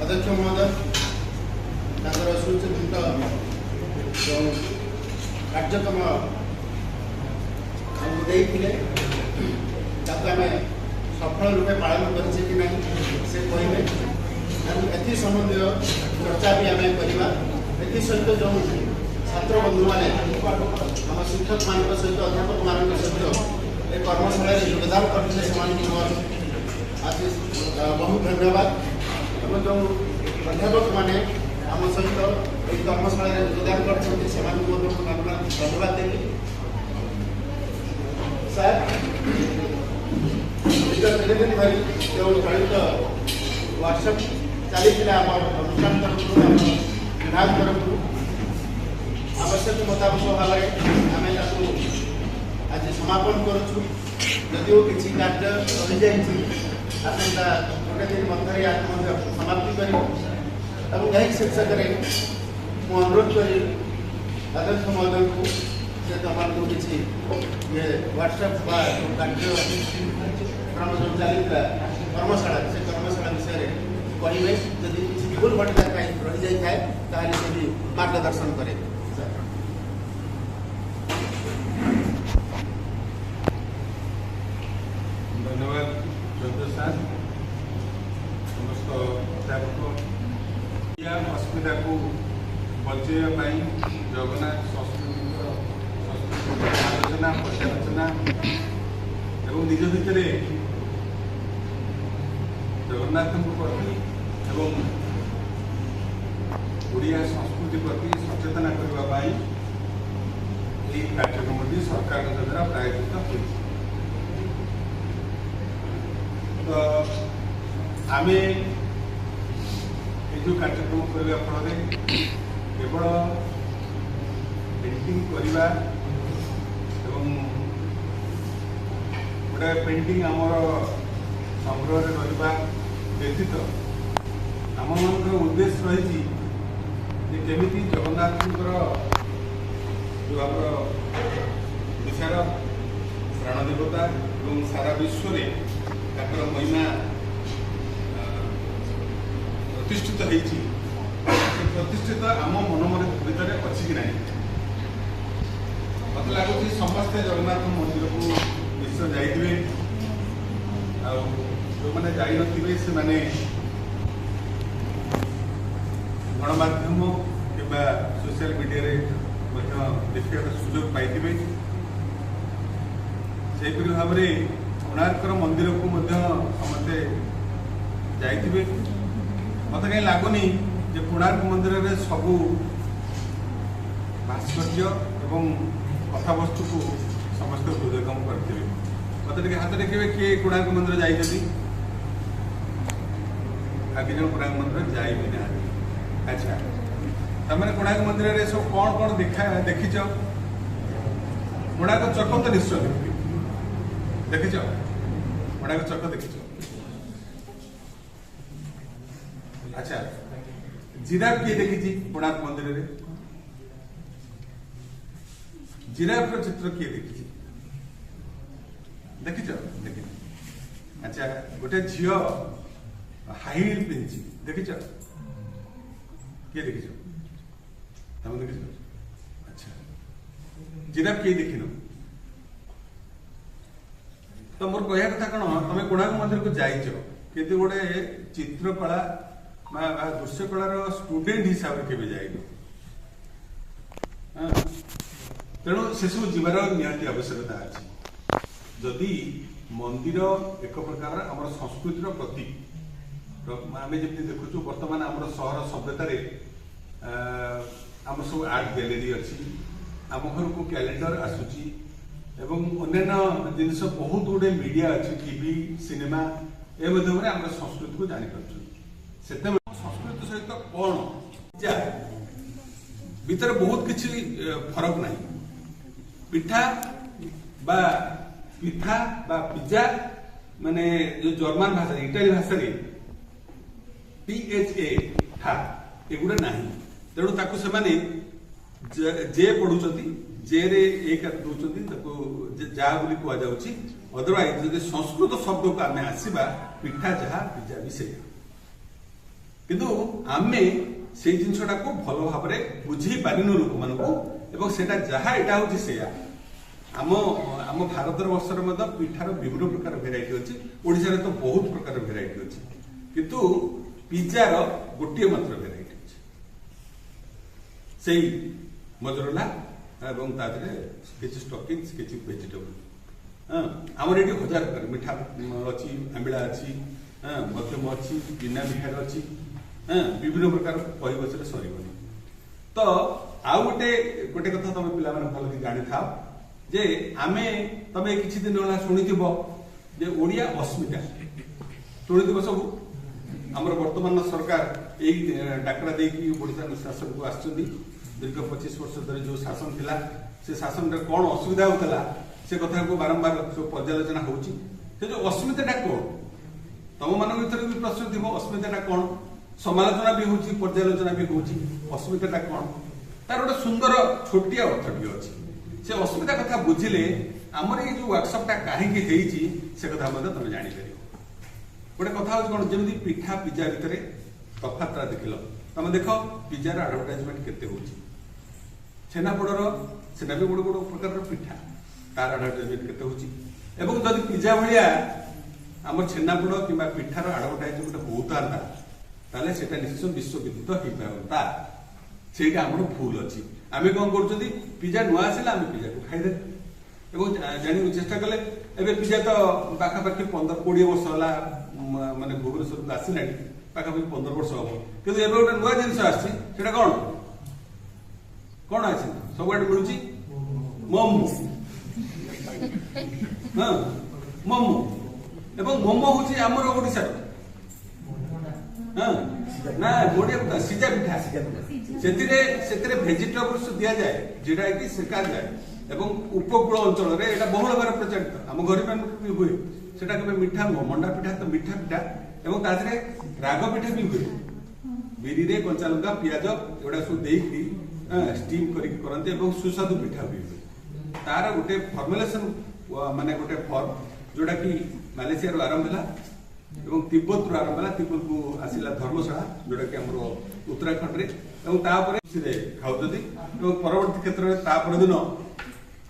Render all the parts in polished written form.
अध्यक्ष महोदय सूचित जो कार्यक्रम आम सफल रूपे पालन कर कहे एथि संबंधी चर्चा भी आम करवा सहित जो छात्र बंधु मैंने आम शिक्षक मान सहित अध्यापक मान सहित एक कर्मशाला योगदान करते आज बहुत धन्यवाद और जो अध्यापक मैंने आम सहित एक कर्मशाला योगदान कर धन्यवाद देवी सर दिन धरी जो चलित वर्कशॉप चली अनुष्ठान तरफ विभाग तरफ आवश्यक मुताबक भाव आम आज समापन करुँ जदिव किसी कार्य रही जाता आसंता गोटे दिन मध्य समाप्ति कर यही शीर्षक मुझे अनुरोध करी अध्यक्ष महोदय को से तुमको किसी ये व्हाट्सएप कार्य क्रम जो चली कर्मशाला से कर्मशाला विषय कहे जदि किसी भूल भटका रही जाए से मार्गदर्शन करे। बसैवा जगन्नाथ संस्कृति आलोचना पर्यालोचना एवं निज भितर जगन्नाथ प्रति एवं ओडिया संस्कृति प्रति सचेतना करने यह कार्यक्रम सरकार द्वारा प्रायोजित हो। तो आम जो कार्यक्रम करने फल केवल पेंटिंग करवा गोटे पेंटिंग आमर संग्रह रहा व्यतीत आम मान उद्देश्य रही केमी जगन्नाथ जो आम ओडार प्राण देवता और सारा विश्व महिमा प्रतिष्ठित होती प्रतिष्ठित आम मन भर अच्छी कि ना मत लगुच समस्ते जगन्नाथ मंदिर को निश्चय जाइए जो मैंने जाइए से मैंने गणमाध्यम कि सोशल मीडिया देखा सुजोग पाइबे से भाव में कोणार्कर मंदिर को समस्ते जाइए मत कहीं लगुनि कोणार्क मंदिर में सबू भास्कर्य एवं कथावस्तु को समस्त हृदयगम करते मत हाथ देखिए किए कोणार्क मंदिर जाइए आगे जन कोणार्क मंदिर जाइए ना। अच्छा तमें कोणार्क मंदिर में सब कौन कौन देखीच कोणार्क चक तो निश्चय देखीच कोणार्क चक देखीच। अच्छा जिराफ किए देखी कोणार्क मंदिर में जिराफ चित्र किए देखी देखीच देखी। अच्छा गोटे झी हाई हिल पिंधि देखीच किए देखीच तुम देखीच। अच्छा जिराफ किए देखिन तो मोर कह कथा कौन तुम कोणार्क मंदिर को जाइच कि गोटे चित्रकला दृश्यकलार स्टूडेंट हिसाब से केवे जाइन तेणु से सब जीवार निहाती आवश्यकता अच्छी जदि मंदिर एक प्रकार आम संस्कृतिर प्रतीक आम जमी देखु बर्तमान आम सहर सभ्यतार आम सब आर्ट गैलेरी अच्छी आम घर को कैलेंडर आसूची एवं अन्य जिनस बहुत गुड़े मीडिया अच्छी टीवी सिनेमा ए माध्यम आम संस्कृति को जापर से संस्कृति सहित कौन भीतर बहुत किसी फरक ना पिठा बा पिठा बा पिज्जा माने जो जर्मन भाषा इटाली भाषा PHA था एगुड़ा ना तेणु ताकू से जे पढ़ुंट जे रे एक दौरान जा कहुच्छी अदरवाइज जब संस्कृत शब्द को आम आसवा पिठा जहा पिज्जा भी से किंतु आमे से जिनसा को भल भाव में बुझी पारिनु लोक मान से जहाँ यहाँ हूँ से आम आम भारत वर्षर पिठार विभिन्न प्रकार भेराइटी अच्छी ओडिशा तो बहुत प्रकार भेराइटी अच्छी किंतु पिज्जार गोटे मात्र भेराइटी अच्छी से मजरोला एवं किसी स्टकिंग किसी वेजिटेबल आमर ये 1000 प्रकार मिठा अच्छी आंबिला अच्छी मध्यम अच्छी बिना मिठार अच्छी विभिन्न प्रकार कहबस सरबनी तो आउ गोटे गोटे कथा तुम पिला भल जानी था जे आमे तमे किछि दिन होला सुनिथिबो जे ओडिया अस्मिता शुणुव सब आमर वर्तमान सरकार यही डाकरा देकी ओडिशा शासन को आसुच्च दीर्घ 25 वर्ष धरी जो शासन थिला से शासन कौन असुविधा होता से कथा को बारंबार सब पर्यालोचना होची से जो अस्मिताटा कौन तुम मान भर भी प्रश्न थी अस्मिताटा कौन समालोचना भी होची पर्यालोचना भी होची अस्मिताटा कौन तार गोटे सुंदर छोटिया अर्थ भी अच्छी से अस्मिता कथा बुझिले आमर ये जो वर्कशॉपटा कहीं से कथा तुम जापर गोटे कथा हूँ कौन जमी पिठा पिज्जा भितर तफातटा देख तुम देख पिज्जार आडभटाइजमेंट केते होची छेनापोड़र सेना भी गोटे गोटे प्रकार पिठा तार आडभटाइजमेंट केते होची एवं जदि पिज्जा भाया आम छेनापोड़ कि पिठार आडभटाइजमेंट होता ताले सेटा निश्चय विश्वविदित हो पारता ସେଇଟା ଆମର ଭୁଲ ଅଛି। ଆମେ କଣ କରୁଛନ୍ତି ପିଜା ନୂଆ ଆସିଲା ଆମେ ପିଜାକୁ ଖାଇଦେଲେ ଏବଂ ଜାଣିବାକୁ ଚେଷ୍ଟା କଲେ। ଏବେ ପିଜା ତ ପାଖାପାଖି 15-20 ବର୍ଷ ହେଲା ମାନେ ଭୁବନେଶ୍ୱରକୁ ଆସିଲାଣି, ପାଖାପାଖି 15 ବର୍ଷ ହବ। କିନ୍ତୁ ଏବେ ଗୋଟେ ନୂଆ ଜିନିଷ ଆସିଛି, ସେଟା କଣ କଣ ଅଛି ସବୁଆଡେ ମିଳୁଛି ମୋମୋ। ହଁ ମୋମୋ, ଏବଂ ମୋମୋ ହଉଛି ଆମର ଓଡିଶାର ନା ବଢିଆ ସିଝା ପିଠା। ସେଥିରେ ଭେଜିଟେବଲ୍ସ ଦିଆଯାଏ, ଯୋଉଟା କି ସେକାଯାଏ ଏବଂ ଉପକୂଳ ଅଞ୍ଚଳରେ ଏଇଟା ବହୁଳ ଭାବରେ ପ୍ରଚଳିତ। ଆମ ଘରେ ବି ହୁଏ ସେଟା। କେବେ ମିଠା ମଣ୍ଡା ପିଠା ତ ମିଠା ପିଠା, ଏବଂ ତା ଦେହରେ ରାଗ ପିଠା ବି ହୁଏ। ବିରିରେ କଞ୍ଚା ଲଙ୍କା ପିଆଜ ଏଗୁଡା ସବୁ ଦେଇକି ଷ୍ଟିମ୍ କରିକି କରନ୍ତି ଏବଂ ସୁସ୍ୱାଦୁ ପିଠା ବି ହୁଏ। ତାର ଗୋଟେ ଫର୍ମୁଲେସନ ମାନେ ଗୋଟେ ଫର୍ମ ଯୋଉଟା କି ମାଲେସିଆରୁ ଆରମ୍ଭ ହେଲା ଏବଂ ତିବ୍ବତରୁ ଆରମ୍ଭ ହେଲା, ତିବ୍ବତକୁ ଆସିଲା ଧର୍ମଶାଳା ଯୋଉଟା କି ଆମର ଉତ୍ତରାଖଣ୍ଡରେ, ଏବଂ ତାପରେ ଖାଉଛନ୍ତି। ଏବଂ ପରବର୍ତ୍ତୀ କ୍ଷେତ୍ରରେ ତା ପରଦିନ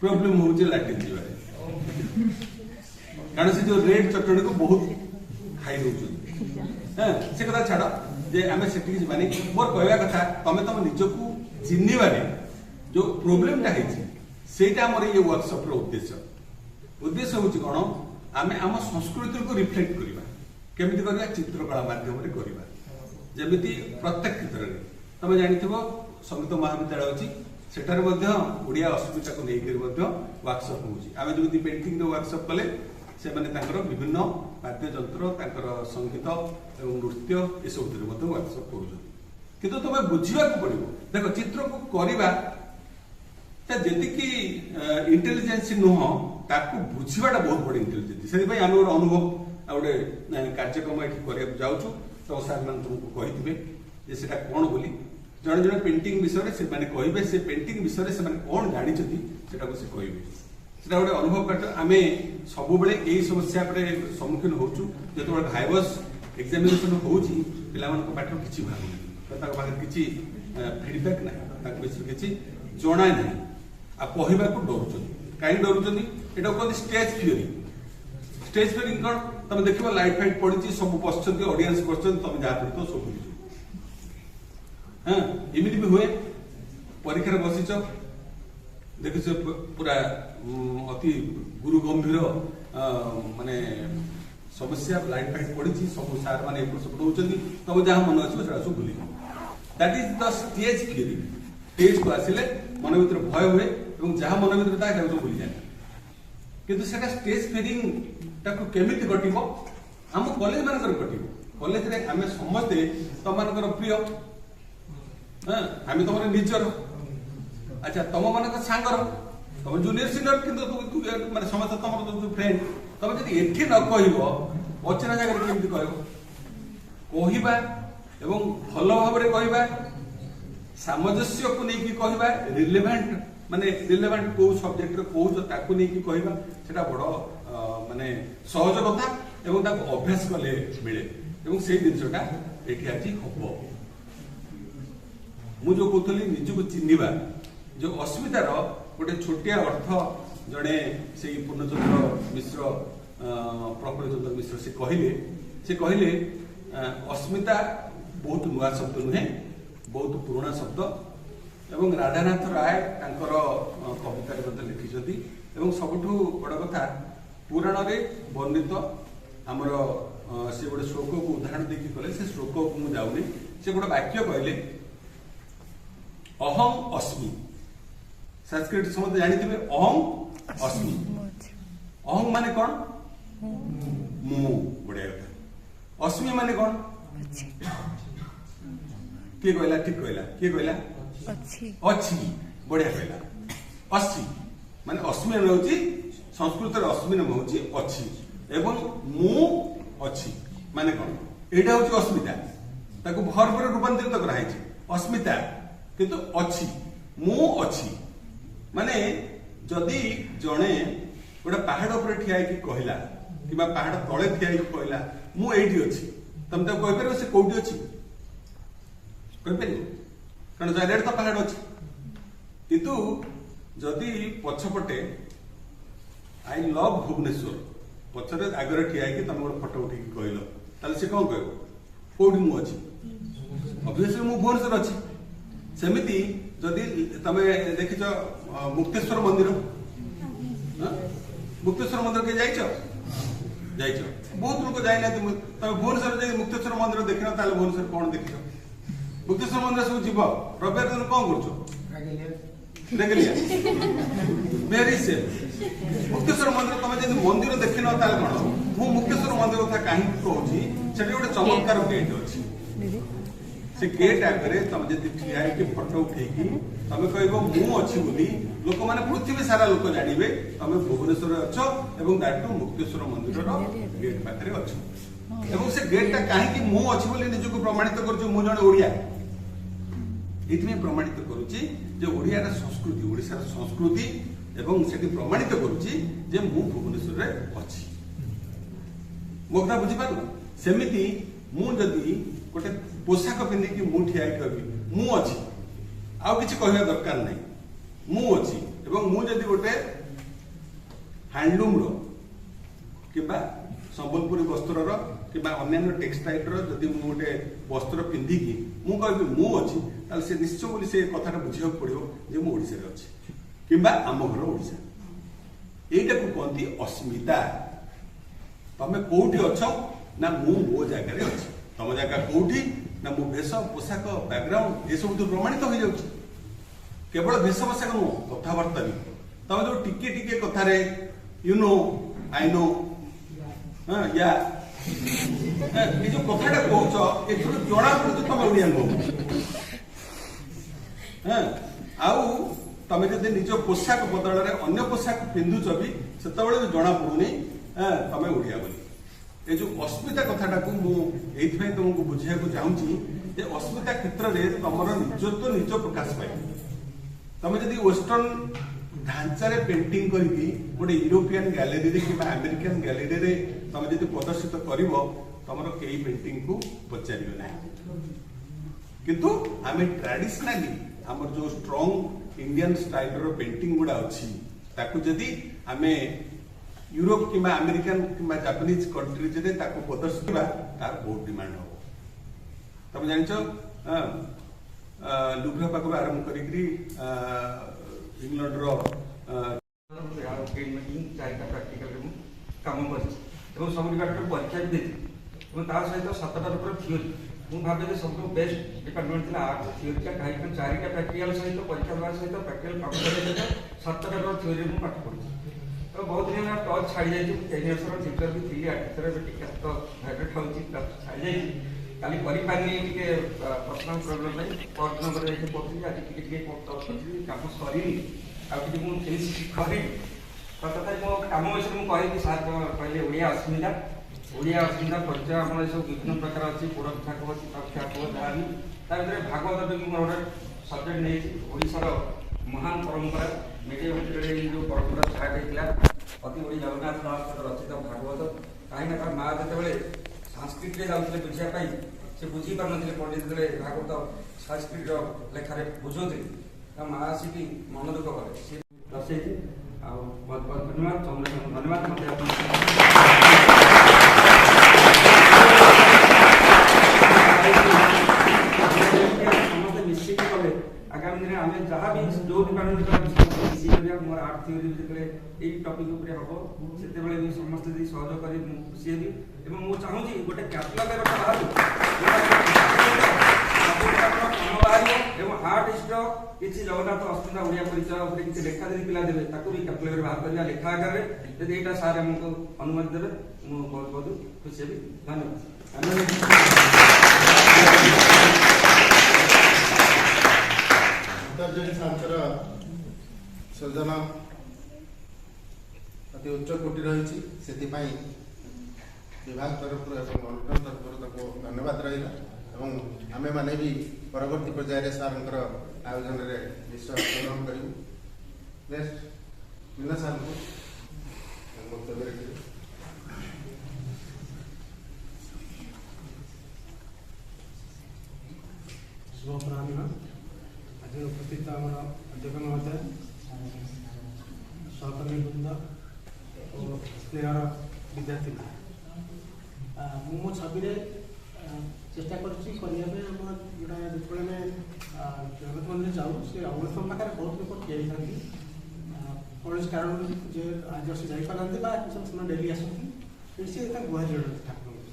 ପ୍ରୋବ୍ଲେମ ହଉଛି ଲାଟ୍ରିନ୍ ଯିବାରେ, କାରଣ ସେ ଯୋଉ ରେଡ୍ ଚଟଣୀକୁ ବହୁତ ଖାଇ ଦଉଛନ୍ତି। ସେ କଥା ଛାଡ, ଯେ ଆମେ ସେଠିକି ଯିବାନି। ମୋର କହିବା କଥା, ତମେ ତମ ନିଜକୁ ଚିହ୍ନିବାରେ ଯୋଉ ପ୍ରୋବ୍ଲେମଟା ହେଇଛି ସେଇଟା ଆମର ଇଏ ୱାର୍କସପର ଉଦ୍ଦେଶ୍ୟ ହଉଛି କଣ, ଆମେ ଆମ ସଂସ୍କୃତିକୁ ରିଫ୍ଲେକ୍ଟ କରିବା। କେମିତି କରିବା? ଚିତ୍ରକଳା ମାଧ୍ୟମରେ କରିବା। ଯେମିତି ପ୍ରତ୍ୟେକ କ୍ଷେତ୍ରରେ ତମେ ଜାଣିଥିବ ସଙ୍ଗୀତ ମହାବିଦ୍ୟାଳୟ ଅଛି, ସେଠାରେ ମଧ୍ୟ ଓଡ଼ିଆ ଅସ୍ମିତାକୁ ନେଇକରି ମଧ୍ୟ ୱାର୍କସପ୍ ହଉଛି। ଆମେ ଯେମିତି ପେଣ୍ଟିଂର ୱାର୍କସପ୍ କଲେ, ସେମାନେ ତାଙ୍କର ବିଭିନ୍ନ ବାଦ୍ୟଯନ୍ତ୍ର, ତାଙ୍କର ସଙ୍ଗୀତ ଏବଂ ନୃତ୍ୟ ଏସବୁଥିରେ ମଧ୍ୟ ୱାର୍କସପ୍ କରୁଛନ୍ତି। କିନ୍ତୁ ତମେ ବୁଝିବାକୁ ପଡିବ। ଦେଖ, ଚିତ୍ରକୁ କରିବା ଯେତିକି ଇଣ୍ଟେଲିଜେନ୍ସ ନୁହଁ, ତାକୁ ବୁଝିବାଟା ବହୁତ ବଡ ଇଣ୍ଟେଲିଜେନ୍ସ। ସେଥିପାଇଁ ଆମେ ଗୋଟେ ଅନୁଭବ ଆଉ ଗୋଟେ କାର୍ଯ୍ୟକ୍ରମ ଏଠି କରିବାକୁ ଯାଉଛୁ। ତ ସାର୍ ମାନେ ତୁମକୁ କହିଥିବେ ଯେ ସେଟା କଣ ବୋଲି। ଜଣେ ଜଣେ ପେଣ୍ଟିଂ ବିଷୟରେ ସେମାନେ କହିବେ, ସେ ପେଣ୍ଟିଂ ବିଷୟରେ ସେମାନେ କଣ ଜାଣିଛନ୍ତି ସେଟାକୁ ସେ କହିବେ। ସେଟା ଗୋଟେ ଅନୁଭବ କାଟ। ଆମେ ସବୁବେଳେ ଏଇ ସମସ୍ୟା ଉପରେ ସମ୍ମୁଖୀନ ହଉଛୁ। ଯେତେବେଳେ ଭାଇଭସ୍ ଏକ୍ସାମିନେସନ ହଉଛି, ପିଲାମାନଙ୍କ ପାଠରୁ କିଛି ବାହାରୁନି, ତାଙ୍କ ପାଖରେ କିଛି ଫିଡବ୍ୟାକ୍ ନାହିଁ, ତାଙ୍କ ବିଷୟରେ କିଛି ଜଣା ନାହିଁ, ଆଉ କହିବାକୁ ଡରୁଛନ୍ତି। କାହିଁକି ଡରୁଛନ୍ତି? ଏଟା କୁହନ୍ତି ଷ୍ଟେଜ ଫିୟରିଂ। ଷ୍ଟେଜ ଫିୟରିଂ କଣ? ତମେ ଦେଖିବ ଲାଇଟ୍ ଫାଇଟ୍ ପଡିଛି, ସବୁ ବସିଛନ୍ତି, ଅଡିଏନ୍ସ ବସିଛନ୍ତି, ତମେ ଯାହା ପଡିଥିବ ସବୁ ଭୁଲିଯିବ। ଏମିତି ବି ହୁଏ। ପରୀକ୍ଷାରେ ବସିଛ, ଦେଖିଛ ପୁରା ଅତି ଗୁରୁ ଗମ୍ଭୀର ମାନେ ସମସ୍ୟା, ଲାଇଟ୍ ଫାଇଟ୍ ପଡିଛି, ସବୁ ସାର୍ ମାନେ ଏପଟ ସେପଟ ହଉଛନ୍ତି, ତମେ ଯାହା ମନେ ଆସିବ ସେଟା ସବୁ ଭୁଲିଯିବ। That is the stage ଫିୟରିଂ। ଷ୍ଟେଜକୁ ଆସିଲେ ମନ ଭିତରେ ଭୟ ହୁଏ ଏବଂ ଯାହା ମନ ଭିତରେ ଥାଏ ତାକୁ ସବୁ ଭୁଲିଯାଏ। କିନ୍ତୁ ସେଟା ଷ୍ଟେଜ ଫିୟରିଂ ଟାକୁ କେମିତି ଘଟିବ? ଆମ କଲେଜ ମାନଙ୍କରେ ଘଟିବ। କଲେଜରେ ଆମେ ସମସ୍ତେ ତମମାନଙ୍କର ପ୍ରିୟ, ଆମେ ତମର ନିଜର, ଆଚ୍ଛା ତମ ମାନଙ୍କ ସାଙ୍ଗର, ତମ ଜୁନିୟର ସିନିୟର, କିନ୍ତୁ ମାନେ ସମସ୍ତେ ତମର ଫ୍ରେଣ୍ଡ। ତମେ ଯଦି ଏଠି ନ କହିବ, ଅଚେନା ଜାଗାରେ କେମିତି କହିବ? କହିବା ଏବଂ ଭଲ ଭାବରେ କହିବା, ସାମଞ୍ଜସ୍ୟକୁ ନେଇକି କହିବା, ରିଲେଭାଣ୍ଟ କୋଉ ସବଜେକ୍ଟରେ କହୁଛ ତାକୁ ନେଇକି କହିବା, ସେଟା ବଡ ମାନେ ସହଜ କଥା ଏବଂ ତାକୁ ଅଭ୍ୟାସ କଲେ ମିଳେ। ଏବଂ ସେଇ ଜିନିଷଟା ଏଠି ଆଜି ହବ। ମୁଁ ଯୋଉ କହୁଥିଲି ନିଜକୁ ଚିହ୍ନିବା, ଯୋଉ ଅସ୍ମିତାର ଗୋଟେ ଛୋଟିଆ ଅର୍ଥ ଜଣେ ସେଇ ପୂର୍ଣ୍ଣଚନ୍ଦ୍ର ମିଶ୍ର, ପ୍ରଫୁଲ୍ଲ ଚନ୍ଦ୍ର ମିଶ୍ର ସେ କହିଲେ ଅସ୍ମିତା ବହୁତ ନୂଆ ଶବ୍ଦ ନୁହେଁ, ବହୁତ ପୁରୁଣା ଶବ୍ଦ। ଏବଂ ରାଧାନାଥ ରାୟ ତାଙ୍କର କବିତାରେ ମଧ୍ୟ ଲେଖିଛନ୍ତି। ଏବଂ ସବୁଠୁ ବଡ କଥା, ପୁରାଣରେ ବର୍ଣ୍ଣିତ ଆମର ସେ ଗୋଟେ ଶ୍ଲୋକକୁ ଉଦାହରଣ ଦେଇକି କଲେ। ସେ ଶ୍ଲୋକକୁ ମୁଁ ଯାଉନି, ସେ ଗୋଟେ ବାକ୍ୟ କହିଲେ, ଅହଂ ଅସ୍ମି। ସଂସ୍କୃତ ସମସ୍ତେ ଜାଣିଥିବେ, ଅହଂ ଅସ୍ମି। ଅହଂ ମାନେ କଣ? ମୁଁ। ବଢିଆ କଥା। ଅସ୍ମି ମାନେ କଣ? କିଏ କହିଲା? ଠିକ କହିଲା। କିଏ କହିଲା? ଅଛି। ବଢିଆ କହିଲା। ଅଛି ମାନେ ଅସ୍ମି ହଉଛି ସଂସ୍କୃତରେ ଅସ୍ମି ନାମ ହଉଛି ଅଛି, ଏବଂ ମୁଁ ଅଛି ମାନେ କଣ? ଏଇଟା ହଉଛି ଅସ୍ମିତା। ତାକୁ ଭର୍ବରେ ରୂପାନ୍ତରିତ କରାଯାଇଛି ଅସ୍ମିତା, କିନ୍ତୁ ଅଛି, ମୁଁ ଅଛି। ମାନେ ଯଦି ଜଣେ ଗୋଟେ ପାହାଡ ଉପରେ ଠିଆ ହେଇକି କହିଲା କିମ୍ବା ପାହାଡ ତଳେ ଠିଆ ହେଇକି କହିଲା ମୁଁ ଏଇଠି ଅଛି, ତମେ ତାକୁ କହିପାରିବ ସେ କୋଉଠି ଅଛି? କହିପାରିବ? କାରଣ ଚାରିଆଡେ ତ ପାହାଡ ଅଛି। କିନ୍ତୁ ଯଦି ପଛପଟେ ଆଇ ଲଭ୍ ଭୁବନେଶ୍ୱର ପଛରେ ଆଗରେ ଠିଆ ହେଇକି ତମେ ଗୋଟେ ଫଟୋ ଉଠେଇକି କହିଲ, ତାହେଲେ ସେ କଣ କହିବ? କୋଉଠି ମୁଁ ଅଛି? ଅବଭିୟସଲି ମୁଁ ଭୁବନେଶ୍ୱର ଅଛି। सेमिति जदि तमे देखिछ मुक्तेश्वर मंदिर मुक्तेश्वर मंदिर के जाइछ बहुत लोग जाई ना तुम भुवनेश्वर जे मुक्तेश्वर मंदिर देखिन ताले भुवनेश्वर कोन देखिछ मुक्तेश्वर मंदिर सब जीव रविवार दिन कोन करछो देख लिया वेरी सेफ मुक्तेश्वर मंदिर तुम जब मंदिर देखिन ताले कोन मु मुक्तेश्वर मंदिर कथा कहीं कहूँ सेठी गोटे चमत्कार गेट अच्छी से गेट आगे तुम जब ठिया फोटो उठेकी तुम कह मु अच्छी बोली लोक मैंने पृथ्वी सारा लोक जानवे तुम भुवनेश्वर अच्छ दाटू मुक्तेश्वर मंदिर गेट पाखे अच्छ से गेटा कहीं मु अच्छी बोली निजक प्रमाणित कर ये प्रमाणित करुच्ची संस्कृति ओडिशार संस्कृति एवं से प्रमाणित करुच्ची मु भुवनेश्वर अच्छी मो कथा बुझीपार सेमिति मु जदि गोटे पोशाक पिंधिकी मु ठिया कवि मु अच्छी आउ किछि कहवा दरकार नहीं मु अच्छी एवं मु जदि गोटे हैंडलूम रो किबा संबलपुरी वस्त्र रो किबा अन्य टेक्सटाइल रो जदि मु गोटे वस्त्र पिंधिकी मु कहबि मु अच्छी ताले से निश्चय बोली से कथाटा बुझिया पड़ियो जे मु ओडिसा रे अच्छी किबा आम घर ओडिसा एटा को कहती अस्मिता तमे कोठी अच्छ ना मु मो जगह रे अच्छी तम जगह कोठी ना मो भेष पोशाक बैकग्राउंड ये सब तो प्रमाणित हो जाउछि केवल भेष पोशाक नु कथाबार्ता भी तम जो टिके टिके कथा रे यू नो आई नो हां या ये जो कथाटा कहउछ एथुर जणा पड़ुछ तम ओडिया नो हां आउ तमे जदि निज पोशाक बदल रे अन्य पोशाक पिंधुछ भी सेतबेले जणा पड़ुनी तमे ओडिया बोली ये जो अस्मिता कथाटा को तुमको बुझा चाहूँगी जे अस्मिता क्षेत्र में तुम निजत्व निज प्रकाश पाए तुम जब वेस्टर्न ढांचार पेंटिंग करके गोटे यूरोपियन गैलेरी कि अमेरिकन गैलेरी तुम जब प्रदर्शित कर तुम कई पेंटिंग को पचार ना किंतु आम ट्रेडिशनाली आम जो स्ट्रॉन्ग इंडियन स्टाइल पेंटिंग गुड़ा अच्छी जदि आम यूरोप कि अमेरिकन कि जापानीज कंट्रीज प्रदर्शित तार बहुत डिमांड हम तुम जान लुभ्र पाखु आरंभ कर इंग्लैंड कम कर सब डिपार्टमेंट परीक्षा भी देती सहित 7टा थ्योरी मुझे भावे सब बेस्ट डिपार्टमेंट थी आर्ट्स थ्योरी कहीं 4टा प्रैक्टिकल सहित परीक्षा देवा सहित प्रैक्टिकल काम सहित 7टा थ्योरी मुझे पाठ पढ़ी तो बहुत दिन है टच छाड़ी जाइए 3 वर्ष टीचर भी थी आर्टिस्ट तो भाइब्रेट होती छाड़ी जाइए काली पारि टे पर्सनाल प्रोब्लेम नहीं पर नंबर पढ़ी आज टे कम सरी आगे मुझे फिनिश करी तो तथा मो कम विषय मुझे कही सार कहले ओडिया अस्मिता परिचय आम सब विभिन्न प्रकार अच्छी पोड़ पिठा कह पिठा कह जहाँ भी तार भागवत भी मोर गोटे सब्जेक्ट नहीं ओडिशार महान परंपरा मीडिया भितर जो परंपरा स्टार्ट होता अति बड़ी जगन्नाथ दास रचित भागवत कहीं माँ जो संस्कृत जाते बुझापी से बुझी पार ना पंडित भागवत संस्कृत लेखार बुझौते माँ आसिक मन दुख कले सी दर्शाई बहुत बहुत धन्यवाद धन्यवाद समस्त मिसिक कले आगामी दिन आम जहाँ भी जो डिपार्टमेंट मोर आर्ट थ्योरी जो टपिक हम से भी समस्त सहयोग कर खुशी हेबी मुझे चाहूँगी गोटे कैटलग बाहर आर्टिस्ट किसी जगन्नाथ अस्मिता ओडिया परिचय किसी लेखा यदि पिला देवे ताकू भी कैटलग बाहर करवा लेखा आकार यदि यहाँ सार आमको अनुमति देवे मुझे बहुत बहुत खुशी हेबी धन्यवाद। सृजन अति उच्च कोटि रही से विभाग तरफ अनुष्ठान तरफ धन्यवाद रहा आम मैंने भी परवर्ती पर्यायर सार आयोजन में निश्चय ग्रहण करूँ नेक्स्ट मीना सार को वक्तव्य शुभ अपराह आज उपस्थित आम अध्यक्ष महोदय सहकर्मी वृंद और स्नेहर विद्यार्थी मो छवि चेष्टा करने जोड़ा जो ଜଗନ୍ନାଥ ମନ୍ଦିର ଯାଉ ସେ ଅଗ୍ନିଶମ ପାଖରେ ବହୁତ ଲୋକ ଠିଆ ହେଇଥାନ୍ତି କୌଣସି କାରଣରୁ ଯେ ଆଜି ବର୍ଷ ଯାଇପାରନ୍ତି ବା ସେମାନେ ଡେଲି ଆସନ୍ତି ସେ ତାଙ୍କୁ ଗୁହାରି ଜଣାନ୍ତି ଠାକୁରଙ୍କୁ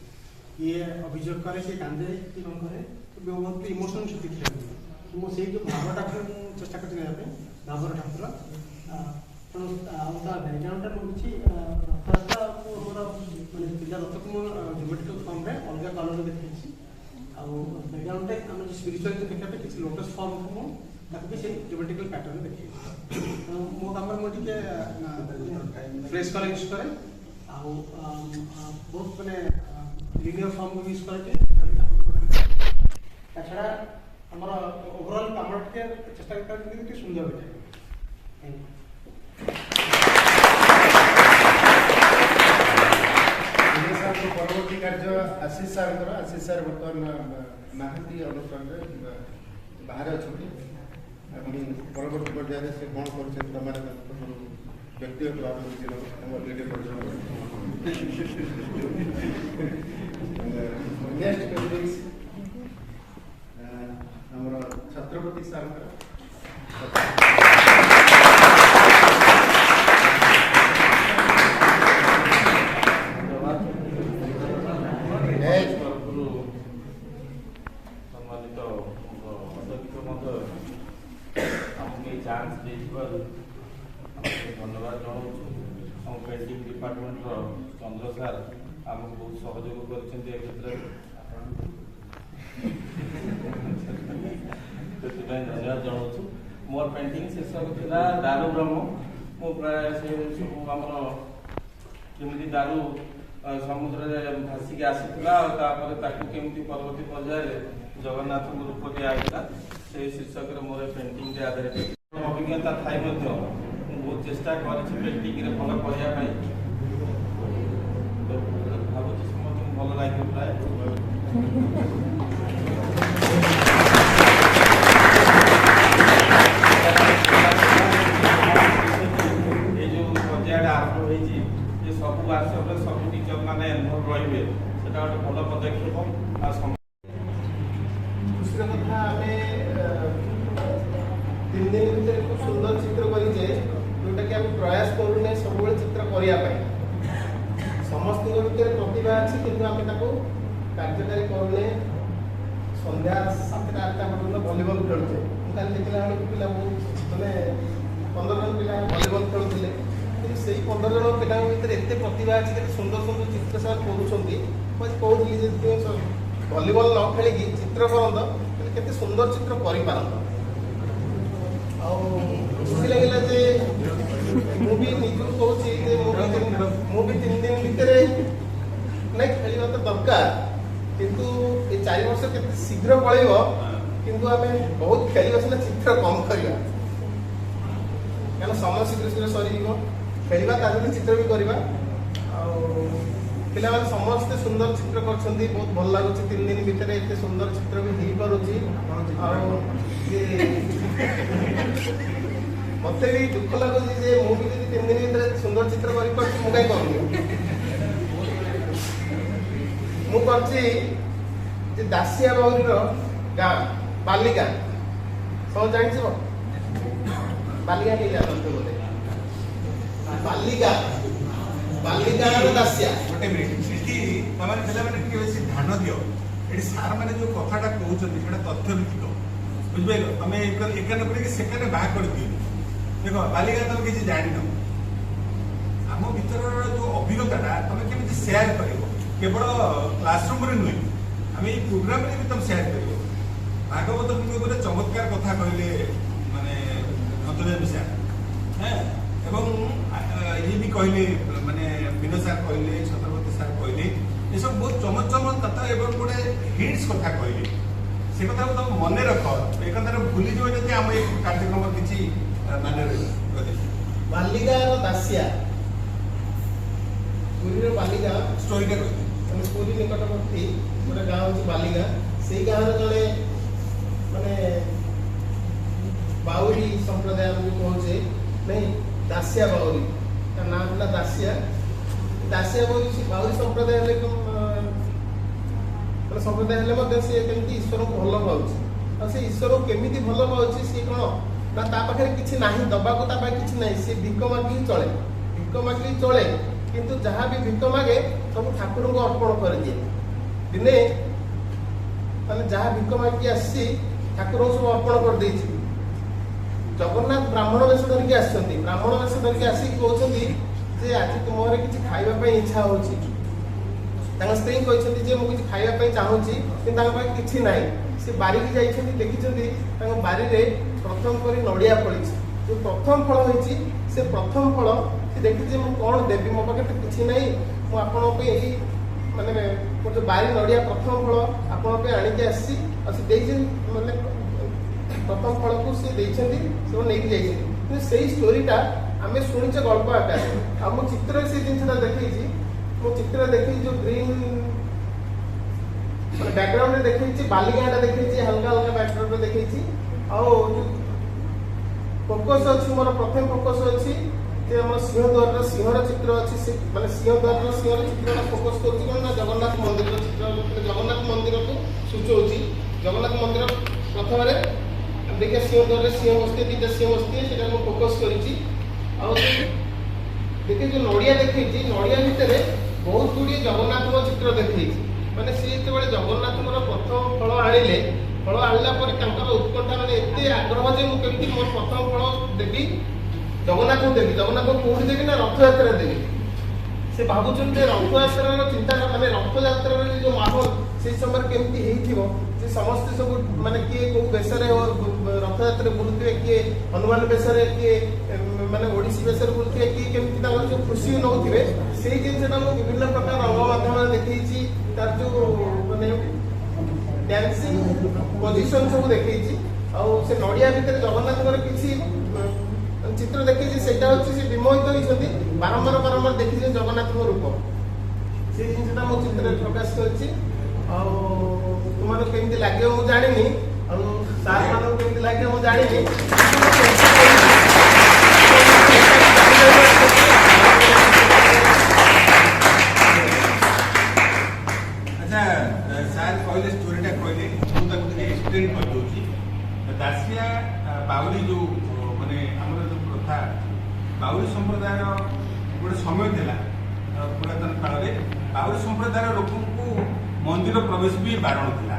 ଇଏ ଅଭିଯୋଗ କରେ ସେ କାନ୍ଦେ କି କ'ଣ କରେ ବହୁତ ଇମୋସନାଲ ସେଠି ଖେଳନ୍ତି ମୁଁ ସେଇ ଯେଉଁ ଭାବ ଠାକୁର ମୁଁ ଚେଷ୍ଟା କରିଛି ନେବା ପାଇଁ ଭାବର ଠାକୁର ତେଣୁ ଆଉ ତା ବ୍ୟାକଗ୍ରାଉଣ୍ଡଟା ରହୁଛି ରଥଯାତ୍ରାକୁ ଆମର ମାନେ ପିଲା ରଥକୁ ମୁଁ ଜିଓମେଟ୍ରିକାଲ ଫର୍ମରେ ଅଲଗା କଲର୍ରେ ଦେଖେଇଛି ଆଉ ବ୍ୟାକଗ୍ରାଉଣ୍ଡରେ ଆମେ ଯେଉଁ ସ୍ପିରିଚୁଆଲିଟି ଦେଖିବା ପାଇଁ କିଛି ଲୋଟସ୍ ଫର୍ମକୁ ମୁଁ ତାକୁ ବି ସେଇ ଜିଓମେଟ୍ରିକାଲ ପ୍ୟାଟର୍ନରେ ଦେଖେଇଛି ତେଣୁ ମୋ କାମରେ ମୁଁ ଟିକେ ଫ୍ରେସ୍ କଲର୍ ୟୁଜ୍ କରେ ଆଉ ବହୁତ ମାନେ লিনিয়ার ফর্মগুলো ইউজ করে তাছাড়া আমরা ওভারঅল কামড়কে চেষ্টা করতে কিন্তু সুন্দর হয়ে যায় পরবর্তী কার্য আশিষ স্যারଙ୍କର আশিষ স্যার বর্তমান নাহাতি অনুষ্ঠাନରେ ବାହାରେ ଅଛନ୍ତି ଏବଂ ପରବର୍ତ୍ତୀ ପର୍ଯ୍ୟାୟରେ ସେ କ'ଣ କରୁଛନ୍ତି ତମାନେ ବ୍ୟକ୍ତିଗତ ଭାବରେ ଆମର ଭିଡ଼ିଓ କରୁଛନ୍ତି ନେକ୍ସଟ କରିବି ଆମର ଛତ୍ରପତି ସାରଙ୍କର সম্মানিত অধ্যক্ষ মহোদয় আমাকে এই চান্স ଦେଇଥିବାରୁ ଧନ୍ୟବାଦ ଜଣାଉଛୁ ଆମ ପେଣ୍ଟିଂ ଡିପାର୍ଟମେଣ୍ଟର ଚନ୍ଦ୍ର ସାର୍ ଆମକୁ ବହୁତ ସହଯୋଗ କରିଛନ୍ତି ଏ କ୍ଷେତ୍ରରେ ସେଥିପାଇଁ ଧନ୍ୟବାଦ ଜଣାଉଛୁ ମୋର ପେଣ୍ଟିଂ ଶୀର୍ଷକ ଥିଲା ଦାରୁ ବ୍ରହ୍ମ ମୁଁ ପ୍ରାୟ ସେ ସବୁ ଆମର କେମିତି ଦାରୁ ସମୁଦ୍ରରେ ଭାସିକି ଆସିଥିଲା ଆଉ ତାପରେ ତାକୁ କେମିତି ପରବର୍ତ୍ତୀ ପର୍ଯ୍ୟାୟରେ ଜଗନ୍ନାଥଙ୍କ ରୂପ ଦିଆଯାଇଥିଲା ସେଇ ଶୀର୍ଷକରେ ମୋର ପେଣ୍ଟିଂରେ ଆଧାରିତ ଅଭିଜ୍ଞତା ଥାଇ ମଧ୍ୟ ମୁଁ ବହୁତ ଚେଷ୍ଟା କରିଛି ପେଣ୍ଟିଂରେ ଭଲ କରିବା ପାଇଁ ଭାବୁଛି ସମସ୍ତଙ୍କୁ ଭଲ ଲାଗିବ ପ୍ରାୟ এই যে পর্যায়টা আরম্ভ হয়েছে যে সবু ওয়ার্কশপে সবু টিচর মানে ইনভলভ রহবে সেটা গোটে ভালো পদক্ষেপ আর খুশির কথা আমি 3 দিন ভিতরে খুব সুন্দর চিত্র করিছে जोटा कि आम प्रयास करूने सब चित्र करने समस्त ଭିତରେ प्रतिभा अच्छी कि आम कार्यकारी करूने सन्ध्या 7टा 8टा पर्यटन भलीबल खेलुचे कल देखला पिला मैंने 15 जन पिला भलीबल खेलुले से 15 जन पिला भर एत प्रतिभा अच्छी के सुंदर सुंदर चित्र सब कहूली भलीबल न खेलिकी चित्र करत के सुंदर चित्र कर खुशी लगे जे मुझे निजू कहूँ मुझे 3 दिन भितर नहीं खेलवा तो दरकार किंतु ये 4 वर्ष के शीघ्र पलैब किंतु आम बहुत खेल सिना चित्र कम करवा क्या समय शीघ्र शीघ्र सरी खेलवा चित्र भी करवा पिला समस्ते सुंदर चित्र कर बहुत भल लगुच 3 दिन भितर एत सुंदर चित्र भी हो पारुची मत भी दुख लगुच मुझे 3 दिन भर सुंदर चित्र कर दासिया बाउरी गाँ बालिका सब जान बालिका नहीं जानते बोले बालिका बालिका दासिया गोटे मिनिट सेठी तमारे पिला माने टिके बेसी ध्यान दियो एडी सार माने जो कथाटा कहउछन्ती सेटा तथ्य भित्तिक बुझबैलो तमे एकान करे कि सेकाने बा कर दियो देखो बालिका तमे किछि जानि न हम भीतर जो अभिज्ञताटा तमे केमिति शेयर करिवो केवल क्लासरूम रे नुई हम ए प्रोग्राम रे भी तम शेयर करिवो भागवत गोटे चमत्कार कथा कहले माने नतले विषय हैं एवं ये भी कहले माने विनोद सार कहले छत्रपति सार कहले ये सब बहुत चमक कथा एवं गोटे हिट्स कथा कहले से कथा तो मन रख एक कथा भूली जो जति हम एक कार्यक्रम किछि माने बालिका दासिया पुरी रो बालिका स्टोरी का हम पुरी निकटवर्ती गोटे गाँव होची बालिका से गाँव जड़े माने बाउरी संप्रदाय हम कहूचे नहीं दासिया बाउरी नाम था दासिया दासिया बाउरी संप्रदाय संप्रदाय ईश्वर को भल पाऊँ ଆଉ ସେ ଈଶ୍ୱର କେମିତି ଭଲ ପାଉଛି ସିଏ କ'ଣ ନା ତା ପାଖରେ କିଛି ନାହିଁ ଦବାକୁ, ତା ପାଖରେ କିଛି ନାହିଁ, ସିଏ ଭିକ ମାଗିକି ଚଳେ, ଭିକ ମାଗିକି ଚଳେ। କିନ୍ତୁ ଯାହା ବି ଭିକ ମାଗେ ସବୁ ଠାକୁରଙ୍କୁ ଅର୍ପଣ କରିଦିଏ। ଦିନେ ମାନେ ଯାହା ଭିକ ମାଗିକି ଆସିଛି ଠାକୁରଙ୍କୁ ସବୁ ଅର୍ପଣ କରିଦେଇଛି। ଜଗନ୍ନାଥ ବ୍ରାହ୍ମଣ ବେଶ ଧରିକି ଆସିଛନ୍ତି। ବ୍ରାହ୍ମଣ ବେଶ ଧରିକି ଆସିକି କହୁଛନ୍ତି ଯେ ଆଜି ତୁମର କିଛି ଖାଇବା ପାଇଁ ଇଚ୍ଛା ହଉଛି। ତାଙ୍କ ସ୍ତ୍ରୀ କହିଛନ୍ତି ଯେ ମୁଁ କିଛି ଖାଇବା ପାଇଁ ଚାହୁଁଛି, କିନ୍ତୁ ତାଙ୍କ ପାଖରେ କିଛି ନାହିଁ। ସେ ବାରିକି ଯାଇଛନ୍ତି, ଦେଖିଛନ୍ତି ତାଙ୍କ ବାରିରେ ପ୍ରଥମ କରି ନଡ଼ିଆ ଫଳିଛି। ଯେଉଁ ପ୍ରଥମ ଫଳ ହେଇଛି ସେ ପ୍ରଥମ ଫଳ ସେ ଦେଖିଛି ମୁଁ କ'ଣ ଦେବି, ମୋ ପାଖରେ ତ କିଛି ନାହିଁ, ମୁଁ ଆପଣଙ୍କ ପାଇଁ ଏଇ ମାନେ ମୋର ଯେଉଁ ବାରି ନଡ଼ିଆ ପ୍ରଥମ ଫଳ ଆପଣଙ୍କ ପାଇଁ ଆଣିକି ଆସିଛି। ଆଉ ସେ ଦେଇଛନ୍ତି ମାନେ ପ୍ରଥମ ଫଳକୁ ସେ ଦେଇଛନ୍ତି, ସେ ନେଇକି ଯାଇଛନ୍ତି। କିନ୍ତୁ ସେଇ ଷ୍ଟୋରିଟା ଆମେ ଶୁଣିଛେ ଗଳ୍ପ ଆକାରରେ। ଆଉ ମୁଁ ଚିତ୍ରରେ ସେଇ ଜିନିଷଟା ଦେଖେଇଛି। ମୁଁ ଚିତ୍ରରେ ଦେଖେଇଛି ଯେଉଁ ଗ୍ରୀନ୍ ମାନେ ବ୍ୟାକଗ୍ରାଉଣ୍ଡରେ ଦେଖେଇଛି, ବାଲିଗାଁଟା ଦେଖେଇଛି, ହାଲକା ହାଲକା ବ୍ୟାକଗ୍ରାଉଣ୍ଡରେ ଦେଖେଇଛି। ଆଉ ଫୋକସ୍ ଅଛି ମୋର, ପ୍ରଥମ ଫୋକସ୍ ଅଛି ଯେ ଆମର ସିଂହଦ୍ୱାରର ସିଂହର ଚିତ୍ର ଅଛି। ସେ ମାନେ ସିଂହଦ୍ୱାରର ସିଂହର ଚିତ୍ରଟା ଫୋକସ୍ କରୁଛି କ'ଣ ନା ଜଗନ୍ନାଥ ମନ୍ଦିରର ଚିତ୍ର, ଜଗନ୍ନାଥ ମନ୍ଦିରକୁ ସୂଚଉଛି। ଜଗନ୍ନାଥ ମନ୍ଦିର ପ୍ରଥମରେ ଦେଖିବା ସିଂହଦ୍ୱାରରେ ସିଂହ ବସିଥିବେ, ଦୁଇଟା ସିଂହ ବସିଥିବେ, ସେଇଟା ମୁଁ ଫୋକସ୍ କରିଛି। ଆଉ ଦେଖେ ଯେଉଁ ନଡ଼ିଆ ଦେଖେଇଛି, ନଡ଼ିଆ ଭିତରେ ବହୁତ ଗୁଡ଼ିଏ ଜଗନ୍ନାଥଙ୍କ ଚିତ୍ର ଦେଖେଇଛି। ମାନେ ସିଏ ଯେତେବେଳେ ଜଗନ୍ନାଥଙ୍କର ପ୍ରଥମ ଫଳ ଆଣିଲେ, ଫଳ ଆଣିଲା ପରେ ତାଙ୍କର ଉତ୍କଣ୍ଠା ମାନେ ଏତେ ଆଗ୍ରହ ଯେ ମୁଁ କେମିତି ମୋର ପ୍ରଥମ ଫଳ ଦେବି, ଜଗନ୍ନାଥଙ୍କୁ ଦେବି। ଜଗନ୍ନାଥଙ୍କୁ କୋଉଠି ଦେବି ନା ରଥଯାତ୍ରାରେ ଦେବି। ସେ ଭାବୁଛନ୍ତି ଯେ ରଥଯାତ୍ରାର ଚିନ୍ତା ମାନେ ରଥଯାତ୍ରାର ଯେଉଁ ମାହୋଲ ସେଇ ସମୟରେ କେମିତି ହେଇଥିବ, ଯେ ସମସ୍ତେ ସବୁ ମାନେ କିଏ କୋଉ ବେଶରେ ରଥଯାତ୍ରାରେ ବୁଲୁଥିବେ, କିଏ ହନୁମାନ ବେଶରେ, କିଏ ମାନେ ଓଡ଼ିଶୀ ବେଶରେ ବୁଲୁଥିବେ, କିଏ କେମିତି ତାଙ୍କର ଯେଉଁ ଖୁସି ନେଉଥିବେ, ସେଇ ଜିନିଷଟା ମୁଁ ବିଭିନ୍ନ ପ୍ରକାର ରଙ୍ଗ ମାଧ୍ୟମରେ ଦେଖେଇଛି। ତାର ଯେଉଁ ମାନେ ଡ୍ୟାନ୍ସିଂ ପୋଜିସନ୍ ସବୁ ଦେଖେଇଛି। ଆଉ ସେ ନଡ଼ିଆ ଭିତରେ ଜଗନ୍ନାଥଙ୍କର କିଛି ଚିତ୍ର ଦେଖେଇଛି। ସେଇଟା ହେଉଛି ସେ ବିମୋହିତ ହେଇଛନ୍ତି, ବାରମ୍ବାର ବାରମ୍ବାର ଦେଖିଛନ୍ତି ଜଗନ୍ନାଥଙ୍କ ରୂପ। ସେଇ ଜିନିଷଟା ମୁଁ ଚିତ୍ରରେ ପ୍ରକାଶ କରିଛି। ଆଉ ତୁମମାନଙ୍କୁ କେମିତି ଲାଗିବ ମୁଁ ଜାଣିନି, ଆଉ ସାର୍ ମାନଙ୍କୁ କେମିତି ଲାଗିବ ମୁଁ ଜାଣିନି। ଆଚ୍ଛା ସାର୍ କହିଲେ ଷ୍ଟୋରିଟା କହିଲେ, ମୁଁ ତାକୁ ଟିକେ ଏକ୍ସପ୍ଲେନ୍ କରିଦେଉଛି। ଦାସିଆ ବାଉରୀ ଯେଉଁ ମାନେ ଆମର ଯେଉଁ ପ୍ରଥା, ବାଉରୀ ସମ୍ପ୍ରଦାୟର ଗୋଟେ ସମୟ ଥିଲା ପୁରାତନ କାଳରେ। ବାଉରୀ ସମ୍ପ୍ରଦାୟର ଲୋକଙ୍କୁ ମନ୍ଦିର ପ୍ରବେଶ ବି ବାରଣ ଥିଲା।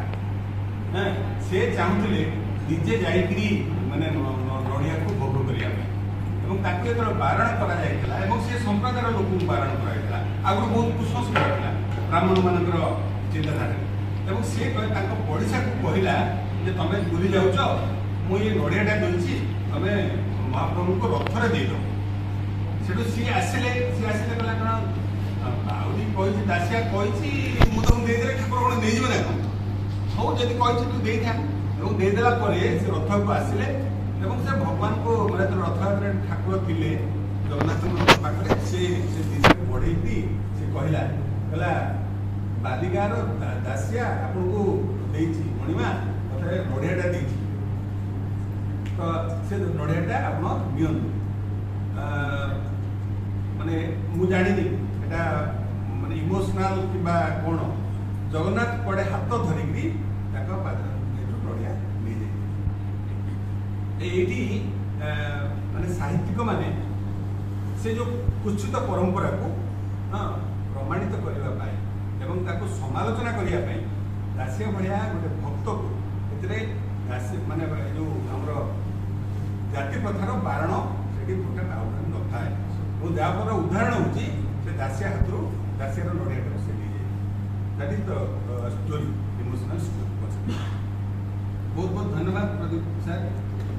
ସେ ଚାହୁଁଥିଲେ ନିଜେ ଯାଇକରି ମାନେ ନଡ଼ିଆକୁ ଭୋଗ କରିବା ପାଇଁ, ଏବଂ ତାକୁ ଯେତେବେଳେ ବାରଣ କରାଯାଇଥିଲା ଏବଂ ସେ ସମ୍ପ୍ରଦାୟର ଲୋକଙ୍କୁ ବାରଣ କରାଯାଇଥିଲା, ଆଗରୁ ବହୁତ କୁସଂସ୍କାର ଥିଲା ବ୍ରାହ୍ମଣମାନଙ୍କର ଚିନ୍ତାଧାରାରେ। ଏବଂ ସେ ତାଙ୍କ ପଡ଼ିଶାକୁ କହିଲା ଯେ ତମେ ଭୁଲି ଯାଉଛ, ମୁଁ ଏ ନଡ଼ିଆଟା ଦେଇଛି, ତମେ ମହାପ୍ରଭୁଙ୍କ ରଥରେ ଦେଇଦେବ। ସେଠୁ ସିଏ ଆସିଲେ କହିଲା କ'ଣ ବାଉରୀ କହିଛି, ଦାସିଆ କହିଛି, ମୁଁ ତମକୁ ଦେଇଦେଲେ ଠାକୁର କ'ଣ ନେଇଯିବେ ନା କ'ଣ? ହଉ ଯଦି କହିଛି ତୁ ଦେଇଥା। ଏବଂ ଦେଇଦେଲା ପରେ ସେ ରଥକୁ ଆସିଲେ ଏବଂ ସେ ଭଗବାନଙ୍କୁ ମାନେ ରଥଯାତ୍ରାରେ ଠାକୁର ଥିଲେ ଜଗନ୍ନାଥଙ୍କ ପାଖରେ, ସେ ଜିନିଷକୁ ବଢ଼େଇକି ସେ କହିଲା ବାଲିଗାଁର ଦାସିଆ ଆପଣଙ୍କୁ ଦେଇଛି, ମଣିମା ମତେ ନଡ଼ିଆଟା ଦେଇଛି, ତ ସେ ନଡ଼ିଆଟା ଆପଣ ନିଅନ୍ତୁ। ମାନେ ମୁଁ ଜାଣିନି ଏଟା ମାନେ ଇମୋସନାଲ କିମ୍ବା କ'ଣ, ଜଗନ୍ନାଥ କୁଆଡ଼େ ହାତ ଧରିକିରି ତାଙ୍କ ନଡ଼ିଆ ନେଇଯାଏ। ଏଇଠି ମାନେ ସାହିତ୍ୟିକ ମାନେ ସେ ଯେଉଁ କୁଚିତ ପରମ୍ପରାକୁ ପ୍ରମାଣିତ କରିବା ପାଇଁ ଏବଂ ତାକୁ ସମାଲୋଚନା କରିବା ପାଇଁ ଦାସିଆ ଭଳିଆ ଗୋଟେ ଭକ୍ତକୁ ଏଥିରେ ମାନେ ଯେଉଁ ଆମର ଜାତି ପ୍ରଥାର ବାରଣ ସେଠି ଗୋଟେ ନଥାଏ। ମୁଁ ଯାହାଫଳରେ ଉଦାହରଣ ହେଉଛି ସେ ଦାସିଆ ହାତରୁ ଦାସିଆର ନଡ଼ିଆଟାକୁ ସେ ନେଇଯାଏ। That is the story, emotional story. ବହୁତ ବହୁତ ଧନ୍ୟବାଦ ପ୍ରଦୀପ ସାର୍,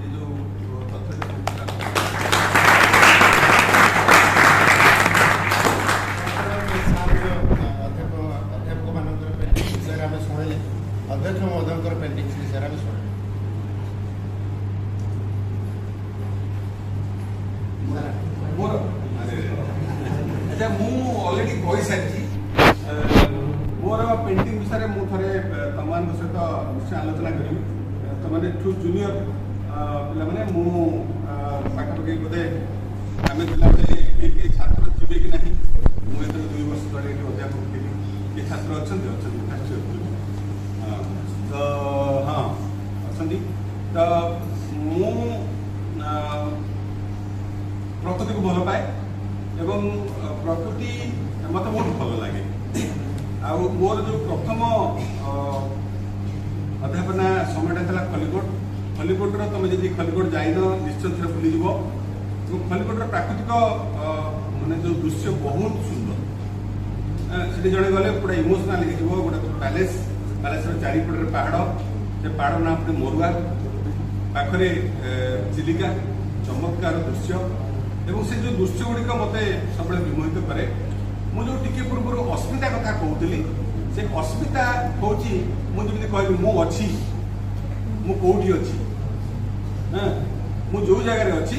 ଏ ଯେଉଁ ତଥ୍ୟ ଅଧ୍ୟାପକମାନଙ୍କର ପେଣ୍ଟିଂ ବିଷୟରେ ଆମେ ଶୁଣିଲେ, ଅଧ୍ୟକ୍ଷ ମହୋଦୟଙ୍କର ପେଣ୍ଟିଂ ବିଷୟରେ ଆମେ ଶୁଣିଲେ। ମୋର ଆଚ୍ଛା ମୁଁ ଅଲରେଡ଼ି କହିସାରିଛି ମୋର ପେଣ୍ଟିଂ ବିଷୟରେ। ମୁଁ ଥରେ ତମମାନଙ୍କ ସହିତ ନିଶ୍ଚୟ ଆଲୋଚନା କରିବି। ତମାନେ ଠୁ ଜୁନିୟର ପିଲାମାନେ, ମୁଁ ପାଖାପାଖି ବୋଧେ ଆମେ ଥିଲାବେଳେ କିଏ ଛାତ୍ର ଥିବେ କି ନାହିଁ, ମୁଁ ଏଥର 2 ବର୍ଷ ତଳେ ଏଠି ଅଧ୍ୟାପକ ଥିଲି। କିଏ ଛାତ୍ର ଅଛନ୍ତି? ତ ହଁ ଅଛନ୍ତି। ମୋତେ ବହୁତ ଭଲ ଲାଗେ। ଆଉ ମୋର ଯେଉଁ ପ୍ରଥମ ଅଧ୍ୟାପନା ସମୟଟା ଥିଲା ଖଲିକୋଟର ତୁମେ ଯଦି ଖଲିକୋଟ ଯାଇନ ନିଶ୍ଚୟ ଥରେ ବୁଲିଯିବ। ଏବଂ ଖଲିକୋଟର ପ୍ରାକୃତିକ ମାନେ ଯେଉଁ ଦୃଶ୍ୟ ବହୁତ ସୁନ୍ଦର। ସେଠି ଜଣେ ଗଲେ ପୁରା ଇମୋସନାଲ ହେଇଯିବ। ଗୋଟେ ପ୍ୟାଲେସର ଚାରିପଟରେ ପାହାଡ଼, ସେ ପାହାଡ଼ ନାଁ ପୁଣି ମରୁଆ, ପାଖରେ ଚିଲିକା, ଚମତ୍କାର ଦୃଶ୍ୟ। ଏବଂ ସେ ଯେଉଁ ଦୃଶ୍ୟ ଗୁଡ଼ିକ ମୋତେ ସବୁବେଳେ ବିମୋହିତ କରେ। ମୁଁ ଯେଉଁ ଟିକେ ପୂର୍ବରୁ ଅସ୍ମିତା କଥା କହୁଥିଲି, ସେ ଅସ୍ମିତା ହେଉଛି ମୁଁ ଯେମିତି କହିବି ମୁଁ ଅଛି, ମୁଁ କେଉଁଠି ଅଛି, ମୁଁ ଯେଉଁ ଜାଗାରେ ଅଛି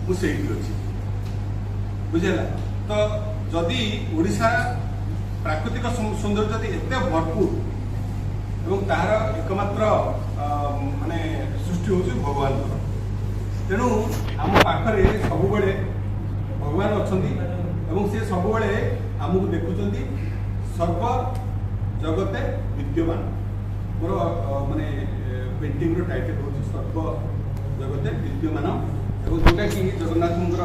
ମୁଁ ସେଇଠି ଅଛି, ବୁଝିହେଲା। ତ ଯଦି ଓଡ଼ିଶା ପ୍ରାକୃତିକ ସୌନ୍ଦର୍ଯ୍ୟ ଯଦି ଏତେ ଭରପୁର ଏବଂ ତାହାର ଏକମାତ୍ର ମାନେ ସୃଷ୍ଟି ହେଉଛି ଭଗବାନଙ୍କର, ତେଣୁ ଆମ ପାଖରେ ସବୁବେଳେ ଭଗବାନ ଅଛନ୍ତି ଏବଂ ସେ ସବୁବେଳେ ଆମକୁ ଦେଖୁଛନ୍ତି। ସର୍ବ ଜଗତେ ବିଦ୍ୟମାନ ମୋର ମାନେ ପେଣ୍ଟିଂର ଟାଇଟଲ ହେଉଛି ସର୍ବ ଜଗତେ ବିଦ୍ୟମାନ। ଏବଂ ଯେଉଁଟାକି ଜଗନ୍ନାଥଙ୍କର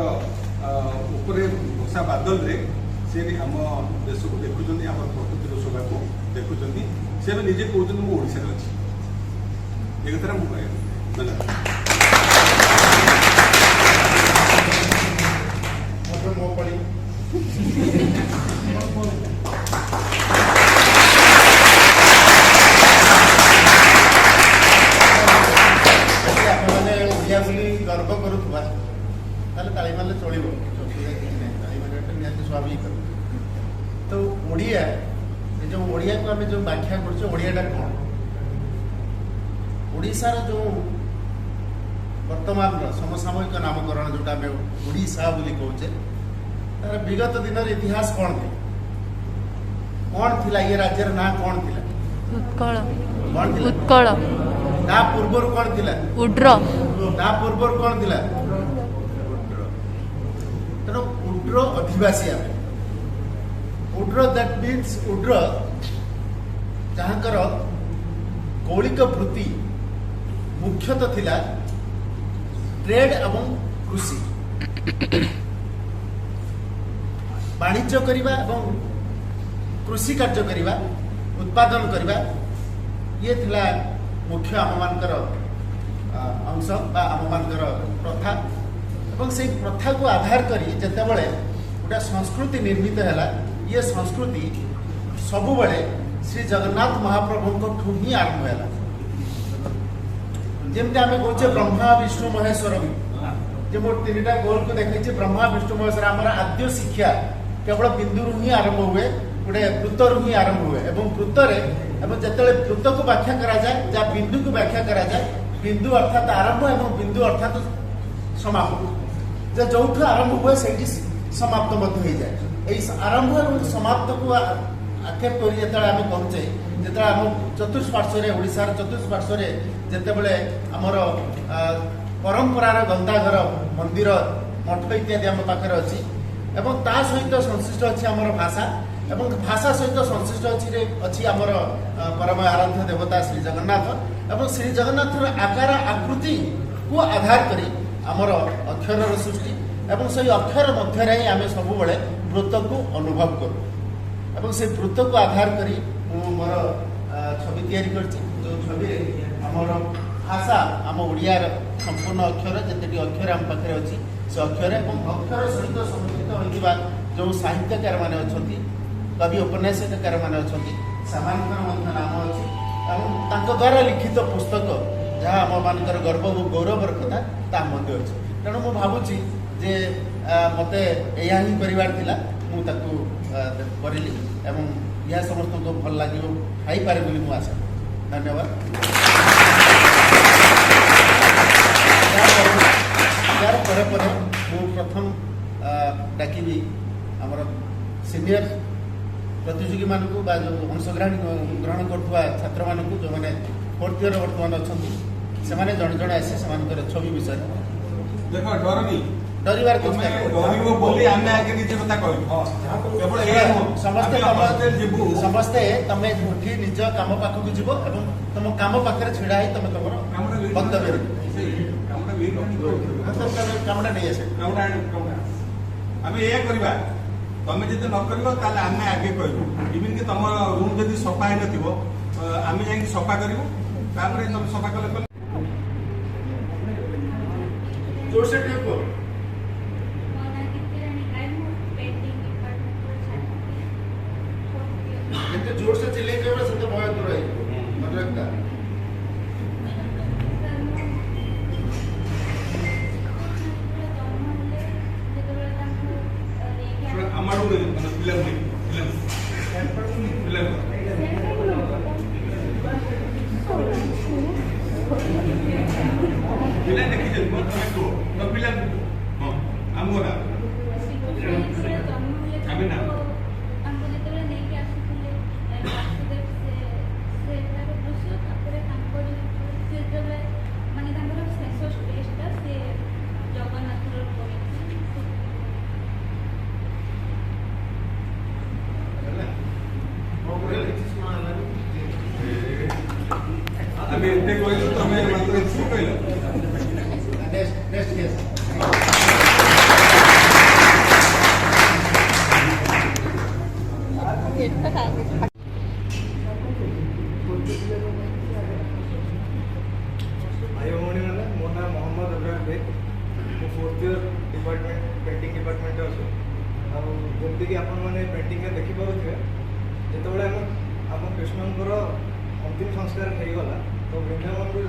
ଉପରେ ବର୍ଷା ବାଦଲରେ ସେ ଆମ ଦେଶକୁ ଦେଖୁଛନ୍ତି, ଆମର ପ୍ରକୃତିର ଶୋଭାକୁ ଦେଖୁଛନ୍ତି। ସେ ଏବେ ନିଜେ କହୁଛନ୍ତି ମୁଁ ଓଡ଼ିଶାରେ ଅଛି। ଏ କଥାଟା ମୁଁ କହିବି। ଧନ୍ୟବାଦ। ମୋ ପଡ଼ି ଆପଣମାନେ ଓଡ଼ିଆ ବୋଲି ଗର୍ବ କରୁଥିବା ତାହେଲେ ତାଳି ମାରିଲେ ଚଳିବ, ଅସୁବିଧା କିଛି ନାହିଁ। ତାଳି ମାରିବାଟା ନିହାତି ସ୍ୱାଭାବିକ। ତ ଓଡ଼ିଆ, ଏ ଯେଉଁ ଓଡ଼ିଆକୁ ଆମେ ଯେଉଁ ବ୍ୟାଖ୍ୟା କରୁଛେ, ଓଡ଼ିଆଟା କ'ଣ? ଓଡ଼ିଶାର ଯେଉଁ ବର୍ତ୍ତମାନର ସମସାମୟିକ ନାମକରଣ ଯେଉଁଟା ଆମେ ଓଡ଼ିଶା ବୋଲି କହୁଛେ, ତାର ବିଗତ ଦିନର ଇତିହାସ କ'ଣ ଥିଲା? କ'ଣ ଥିଲା? ଏ ରାଜ୍ୟର ନାଁ କ'ଣ ଥିଲା? ଉତ୍କଳ। କ'ଣ ଥିଲା? ଉତ୍କଳ। ତା ପୂର୍ବରୁ କ'ଣ ଥିଲା? ଉଡ୍ର। ତା ପୂର୍ବରୁ କ'ଣ ଥିଲା? ତେଣୁ ଉଡ୍ର ଅଧିବାସୀ ଆମେ। ଉଡ୍ର ଦ୍ୟାଟ୍ ମିନ୍ସ ଉଡ୍ର ଯାହାଙ୍କର କୌଳିକ ବୃତ୍ତି ମୁଖ୍ୟତଃ ଥିଲା ଟ୍ରେଡ୍ ଏବଂ କୃଷି, ବାଣିଜ୍ୟ କରିବା ଏବଂ କୃଷି କାର୍ଯ୍ୟ କରିବା, ଉତ୍ପାଦନ କରିବା, ଇଏ ଥିଲା ମୁଖ୍ୟ ଆମମାନଙ୍କର ଅଂଶ ବା ଆମମାନଙ୍କର ପ୍ରଥା। ଏବଂ ସେଇ ପ୍ରଥାକୁ ଆଧାର କରି ଯେତେବେଳେ ଗୋଟେ ସଂସ୍କୃତି ନିର୍ମିତ ହେଲା, ଇଏ ସଂସ୍କୃତି ସବୁବେଳେ ଶ୍ରୀ ଜଗନ୍ନାଥ ମହାପ୍ରଭୁଙ୍କଠୁ ହିଁ ଆରମ୍ଭ ହେଲା। ଯେମିତି ଆମେ କହୁଛେ ବ୍ରହ୍ମା ବିଷ୍ଣୁ ମହେଶ୍ୱର, ଯେ ମୋର ତିନିଟା ଗୋଲକୁ ଦେଖେଇଛି ବ୍ରହ୍ମା ବିଷ୍ଣୁ ମହେଶ୍ୱର। ଆମର ଆଦ୍ୟ ଶିକ୍ଷା କେବଳ ବିନ୍ଦୁରୁ ହିଁ ଆରମ୍ଭ ହୁଏ, ଗୋଟେ ବୃତ୍ତରୁ ହିଁ ଆରମ୍ଭ ହୁଏ। ଏବଂ ବୃତ୍ତରେ ଏବଂ ଯେତେବେଳେ ବୃତ୍ତକୁ ବ୍ୟାଖ୍ୟା କରାଯାଏ, ଯାହା ବିନ୍ଦୁକୁ ବ୍ୟାଖ୍ୟା କରାଯାଏ, ବିନ୍ଦୁ ଅର୍ଥାତ୍ ଆରମ୍ଭ ଏବଂ ବିନ୍ଦୁ ଅର୍ଥାତ୍ ସମାପ୍ତ। ଯେ ଯୋଉଠୁ ଆରମ୍ଭ ହୁଏ ସେଇଠି ସମାପ୍ତ ମଧ୍ୟ ହେଇଯାଏ। ଏଇ ଆରମ୍ଭ ଏବଂ ସମାପ୍ତକୁ ଆକ୍ଷେପ କରି ଯେତେବେଳେ ଆମେ କହୁଛେ, ଯେତେବେଳେ ଆମ ଚତୁଃପାର୍ଶ୍ୱରେ ଓଡ଼ିଶାର ଚତୁଃପାର୍ଶ୍ୱରେ ଯେତେବେଳେ ଆମର ପରମ୍ପରାର ଗନ୍ତାଘର, ମନ୍ଦିର, ମଠ ଇତ୍ୟାଦି ଆମ ପାଖରେ ଅଛି ଏବଂ ତା ସହିତ ସଂଶ୍ଳିଷ୍ଟ ଅଛି ଆମର ଭାଷା ଏବଂ ଭାଷା ସହିତ ସଂଶ୍ଳିଷ୍ଟ ଅଛି ଆମର ପରମ ଆରାଧ୍ୟ ଦେବତା ଶ୍ରୀ ଜଗନ୍ନାଥ ଏବଂ ଶ୍ରୀ ଜଗନ୍ନାଥର ଆକାର ଆକୃତିକୁ ଆଧାର କରି ଆମର ଅକ୍ଷରର ସୃଷ୍ଟି ଏବଂ ସେଇ ଅକ୍ଷର ମଧ୍ୟରେ ହିଁ ଆମେ ସବୁବେଳେ ବୃତ୍ତକୁ ଅନୁଭବ କରୁ। ଏବଂ ସେ ବୃତ୍ତକୁ ଆଧାର କରି ମୁଁ ମୋର ଛବି ତିଆରି କରିଛି, ଯେଉଁ ଛବିରେ ଆମର ଭାଷା, ଆମ ଓଡ଼ିଆର ସମ୍ପୂର୍ଣ୍ଣ ଅକ୍ଷର, ଯେତେଟି ଅକ୍ଷର ଆମ ପାଖରେ ଅଛି ସେ ଅକ୍ଷର ଏବଂ ଅକ୍ଷର ସହିତ ସମ୍ପୃକ୍ତ ହୋଇଥିବା ଯେଉଁ ସାହିତ୍ୟକାରମାନେ ଅଛନ୍ତି, କବି ଉପନ୍ୟାସକାରମାନେ ଅଛନ୍ତି, ସେମାନଙ୍କର ମଧ୍ୟ ନାମ ଅଛି ଏବଂ ତାଙ୍କ ଦ୍ୱାରା ଲିଖିତ ପୁସ୍ତକ ଯାହା ଆମମାନଙ୍କର ଗର୍ବ ଓ ଗୌରବର କଥା ତାହା ମଧ୍ୟ ଅଛି। ତେଣୁ ମୁଁ ଭାବୁଛି ଯେ ମୋତେ ଏହା ହିଁ କରିବାର ଥିଲା, ମୁଁ ତାକୁ କରିଲି ଏବଂ ଏହା ସମସ୍ତଙ୍କୁ ଭଲ ଲାଗିବ ଖାଇପାରେ ବୋଲି ମୁଁ ଆଶା କରୁଛି। ଧନ୍ୟବାଦ। यार ପରେ ପରେ ମୁଁ ପ୍ରଥମ ଡାକିବି ଆମର ସିନିୟର ପ୍ରତିଯୋଗୀମାନଙ୍କୁ ବା ଯେଉଁ ଅଂଶଗ୍ରହଣ କରୁଥିବା ଛାତ୍ରମାନଙ୍କୁ, ଯେଉଁମାନେ ଫୋର୍ଥ ଇୟର ବର୍ତ୍ତମାନ ଅଛନ୍ତି, ସେମାନେ ଜଣେ ଜଣେ ଆସି ସେମାନଙ୍କର ଛବି ବିଷୟରେ ଦେଖ ଡରନି, ଡରିବାର କିଛି ଡରିବ ବୋଲି ଆମେ ଆଗେ ନିଜେ କଥା କହିବୁ। କେବଳ ଏଇଆ ନୁହଁ, ସମସ୍ତେ ତମେ ଉଠି ନିଜ କାମ ପାଖକୁ ଯିବ ଏବଂ ତମ କାମ ପାଖରେ ଛିଡ଼ା ହେଇ ତମେ ତମର ବକ୍ତବ୍ୟ କାମଟା ନେଇ ଆସେ। ଆମେ ଏଇଆ କରିବା, ତମେ ଯଦି ନ କରିବ ତାହେଲେ ଆମେ ଆगे କହିବୁ। ଇଭିନ୍ କି ତମ ରୁମ୍ ଯଦି ସଫା ହେଇନଥିବ ଆମେ ଯାଇକି ସଫା କରିବୁ, ତାପରେ ତମେ ସଫା କଲେ जोर से टेप करो। जितने जोर से चिल्लेंगे उतना सबसे भय दूर रहेगी मतलब लगता है। हमारे पिला देखी जे तुम को तो पिला हां हमगोरा आमे ना हमको जेतले नै के आसीले वासुदेव से ताको दृश्य तापरे ताको से जेबे माने तांकर सेंस ऑफ स्पेसटा से जगन्नाथ रो अभी इतने कोई तो मैं मात्र इसको कहला नेक्स्ट केस भाई भौणी मैंने मो ना मोहम्मद अब्रार बेग मु 4th year department painting department अच्छे आमती कि आपण मैंने पेंटिंग देखी पारे जो आम कृष्णकर अंतिम संस्कार होगला तो वृंदावन को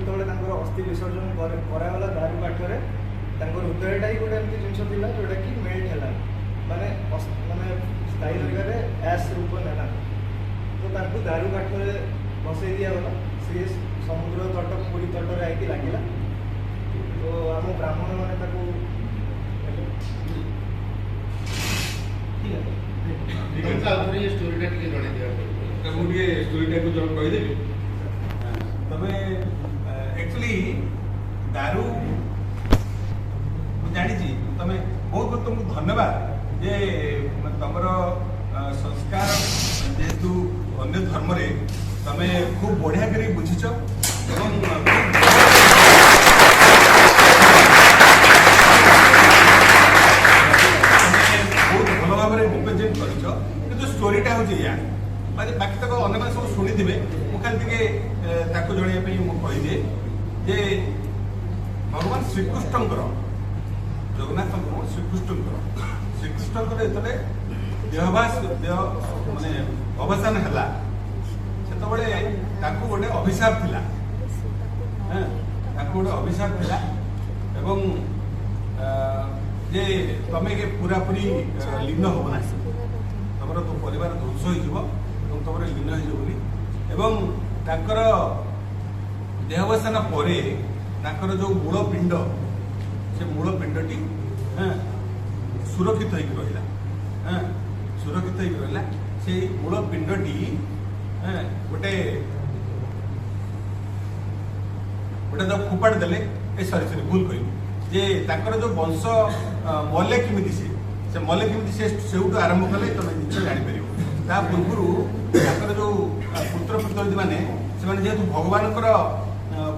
जो अस्थि विसर्जन कराला दारू काठरे हृदयटा ही गोटे एमती जिन जोटा कि मेल्ट है माने माने स्थायी जगह ऐश रूप नेला तो दारू काठरे बसई दिगला सी समुद्र तट पुरी तट आईकी लगिला तो आम ब्राह्मण मैंने स्टोरीटा टिके जणे दिया मुझे स्टोरीटा को जब कहीदेवी तमें एक्चुअली दारू जानी तमें बहुत बहुत तुमको धन्यवाद जे तुमर संस्कार जेहेतु अन्य धर्म रे तमें खूब बढ़िया कर बुझीच बहुत भल भाव रिप्रेजेंट कर स्टोरीटा हूँ या माने बाकी तक अन्य मैंने सब शुणी थे मुझे खाली टे जनवाई मुझे जे भगवान श्रीकृष्णकर जगन्नाथ श्रीकृष्णकर जो देहवास देह माने अवसान है से गोटे अभिशाप थिला गोटे अभिशाप थिला एवं जे तमें पूरा पूरी लीन हो ना तुम तो परिवार ध्वंस हो तुम लीन हो देहावसान पर जो मूल पिंड से मूल पिंडटी सुरक्षित रहा सुरक्षित रहा से मूल पिंडटी गोटे गोटे तो फोपाड़ी देले सरी सरी भूल कह जो वंश मले किमिति से मले किमिति से आरंभ कले तुम जिन जापर ता पूर्व जो पुत्र पुत्रादी मैंने जेहेतु भगवान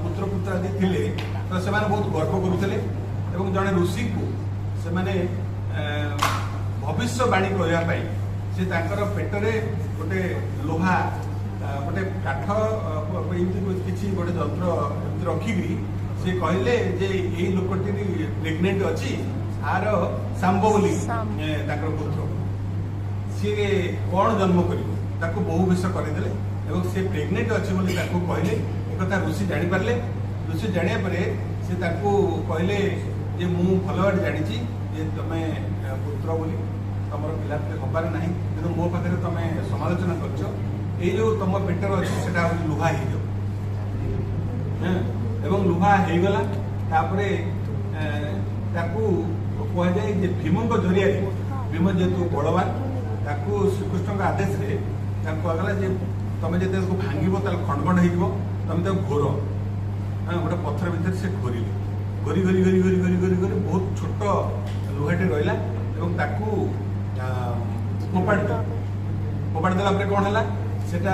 पुत्र पुत्रादी थे तो से बहुत गर्व करुले जड़े ऋषि को से भविष्यवाणी कहवाई से पेटरे गोटे लोहा गोटे काठ किसी गोटे जंत्र रखिकी से कहले जे यही लोकटी प्रेग्नेंट अच्छी आर सांब बोली पुत्र सी कौन जन्म कर बहु विष करदे से प्रेग्नेंट अच्छी कहले एक ऋषि जापारे ऋषि जाना से कहले जे मु भल भाव जानी तुम पुत्र बोली तुम पिला हबार ना कि मो पाखे तुम समालोचना कर जो तुम पेटर अच्छे से लुहा हो लुहा हो गला कहुए भीम जरिया भीम जेहेतु बलवान श्रीकृष्ण आदेश कहगला तुम जो भांग खंड खंड हो तुम घोर गोटे पत्थर भितर से घोरिले घोरी घोरी घोरी घोरी घोरी घोरी घोरी बहुत छोट लुहाटे रहा फोपाड़ी देला कौन है सेटा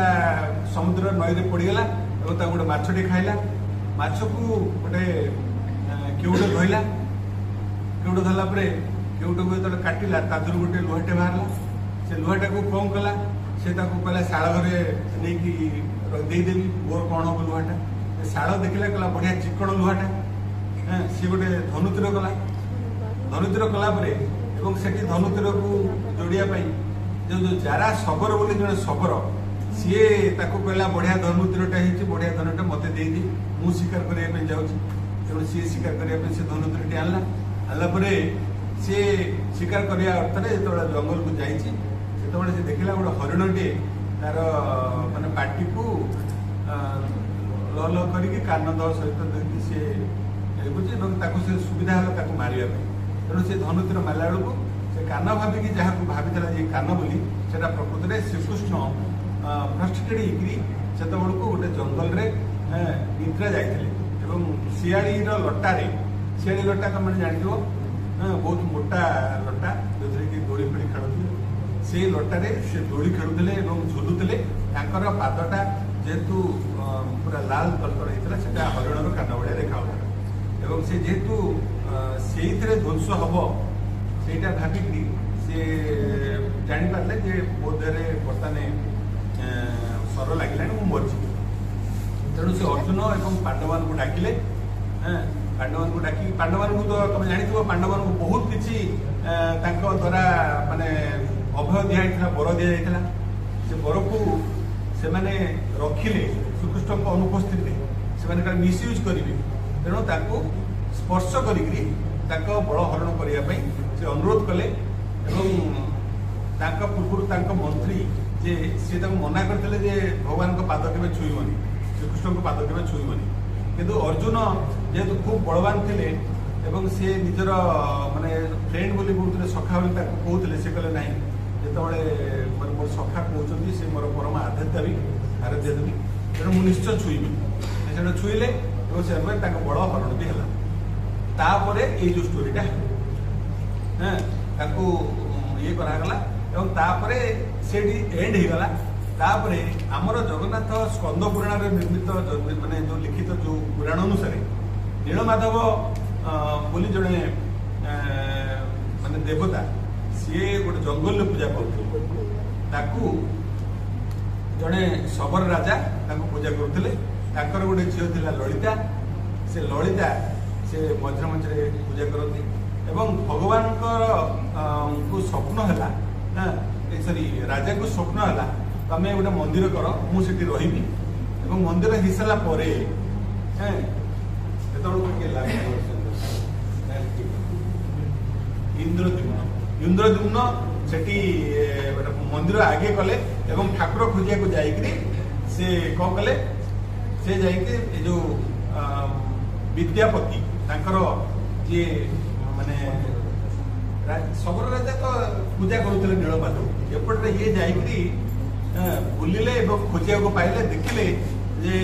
समुद्र नई पड़गला गोटे माछटे खाइला माछ को गोटे केउटे धरला केउटे धरला केउटे को काटिला गोटे लुहाटे बाहर से लुहाटा को कौन कला से कहला शाल घरे नहीं देदेवी मोर कौन हम लुहाटा शाल देखला कहला बढ़िया चिकण लुहाटा सी गोटे धनुतीर कला धनुतीर कलापर से धनुतीर को जोड़िया जो जारा शबर बोली जड़े शबर सी कहला बढ़िया धनुतीरटा बढ़िया धनुटा मत देदी मु शिकार करने जाऊँगी तेणु सी शिकार करने से धनुतीरटी आनला सी शिकार करने अर्थ जो जंगल को जाइए से देखला गोटे हरिणटे तार माने पाटी को ल करके कान दल सहित सी से सुविधा है मारे तेणु से धनुतीर मारा बेलू से कान भाविकी जहाँ भाई कान बोली से प्रकृत में श्रीकृष्ण फ्रस्ट्रेटेड से गोटे जंगल निद्रा जाते शियाड़ी लटारे शियाड़ी लटा तुम जान बहुत मोटा लटा जो कि दोड़ी फोड़ी खेलुले से लटारे से दोड़ी खेलुले झुलुले पादटा जेहेतु पूरा लाल कलर होता है हरिणर कान भाया देखा एवं से जेहेतु से ध्वंस हम से भाविकी सी जापारे जे बोधे बर्तमान सर लगे मरजी तेणु से अर्जुन और पांडवान को डाकिले पांडवान को डाकी पांडवान को तो तुम जानी पांडवान को बहुत किसी द्वारा माने अभय दिया बर दि जाता से बर को से माने रखिले श्रीकृष्ण अनुपस्थित से मिसयूज करेंगे तेणु स्पर्श करी बड़ हरण करने से अनुरोध कले पूर्व मंत्री जे सी मना करते भगवान को पाद के छुईबनी श्रीकृष्ण को पाद के छुईबनी किंतु अर्जुन जेहेतु खूब बलवान थे एवं सी निजर माने फ्रेंड बोली बोलते सखा बोली कहते से कहले ना जो मोर सखा कहते से मोर परम आराध्य देवी तेणु मुझे निश्चय छुईबी से छुईले और से बड़ हरण भी है तापर ये जो स्टोरीटा ये करागला तापर से एंड हो गला तापर आमर जगन्नाथ स्कंद पुराण निर्मित माने जो लिखित जो पुराण अनुसार नीलमाधव बोली जड़े माने देवता सी गोटे जंगल पूजा करते जड़े शबर राजा पूजा करते गोटे झील थी ललिता से ललिता से मझे मझे पूजा करती एवं भगवान को स्वप्न है सॉरी राजा को स्वप्न है तमें गोटे मंदिर कर मुझे रही मंदिर हो सारा पर इंद्रद्युम्न से मंदिर आगे कले ठाकुर खोजा को जाकि से कौन कले से जाइए जो विद्यापति जी माने शबर राजा तो पूजा करुले नीलमाधव एपटे ये जाकि बुलिले खोजा को पाइले देखिले जे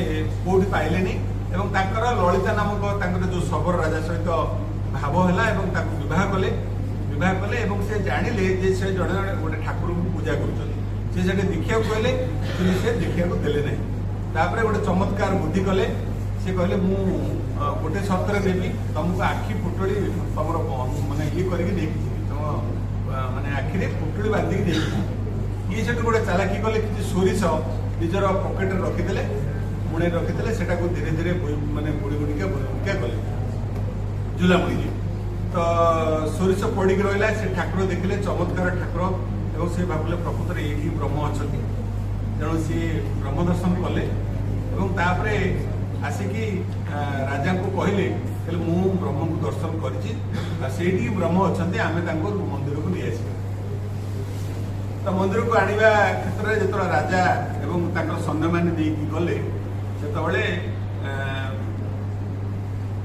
कौटी पाइले नहीं ललिता नामक जो शबर राजा सहित भाव है विवाह कले से जानिले जे से जड़े गोटे ठाकुर को पूजा कर देखा कहले से देखा देले नहीं तापर गोटे चमत्कार बुद्धि कले से कहले मु गोटे सप्ताह देवी तुमको आखि पुटड़ी तुम माने ये करके तुम माने आखिरे पुटड़ी बांधिक ये से गोटे चालाकी कले कि सोरिष निजर पकेट रखिदे मुणे रखिदे से धीरे धीरे माने बुड़ी बुड़िका कले झुला मुड़ी तो सोरिष पड़िक रहा से ठाकुर देखिले चमत्कार ठाकुर और से भाविले प्रकृत ये ब्रह्म अच्छा तेणु सी ब्रह्म दर्शन कले तापर आसिकी राजा को कहले मु ब्रह्म को दर्शन करी ब्रह्म अच्छा आम मंदिर को नहीं आस तो मंदिर को आने क्षेत्र में जो राजा एवं सैन्य मैंने गले से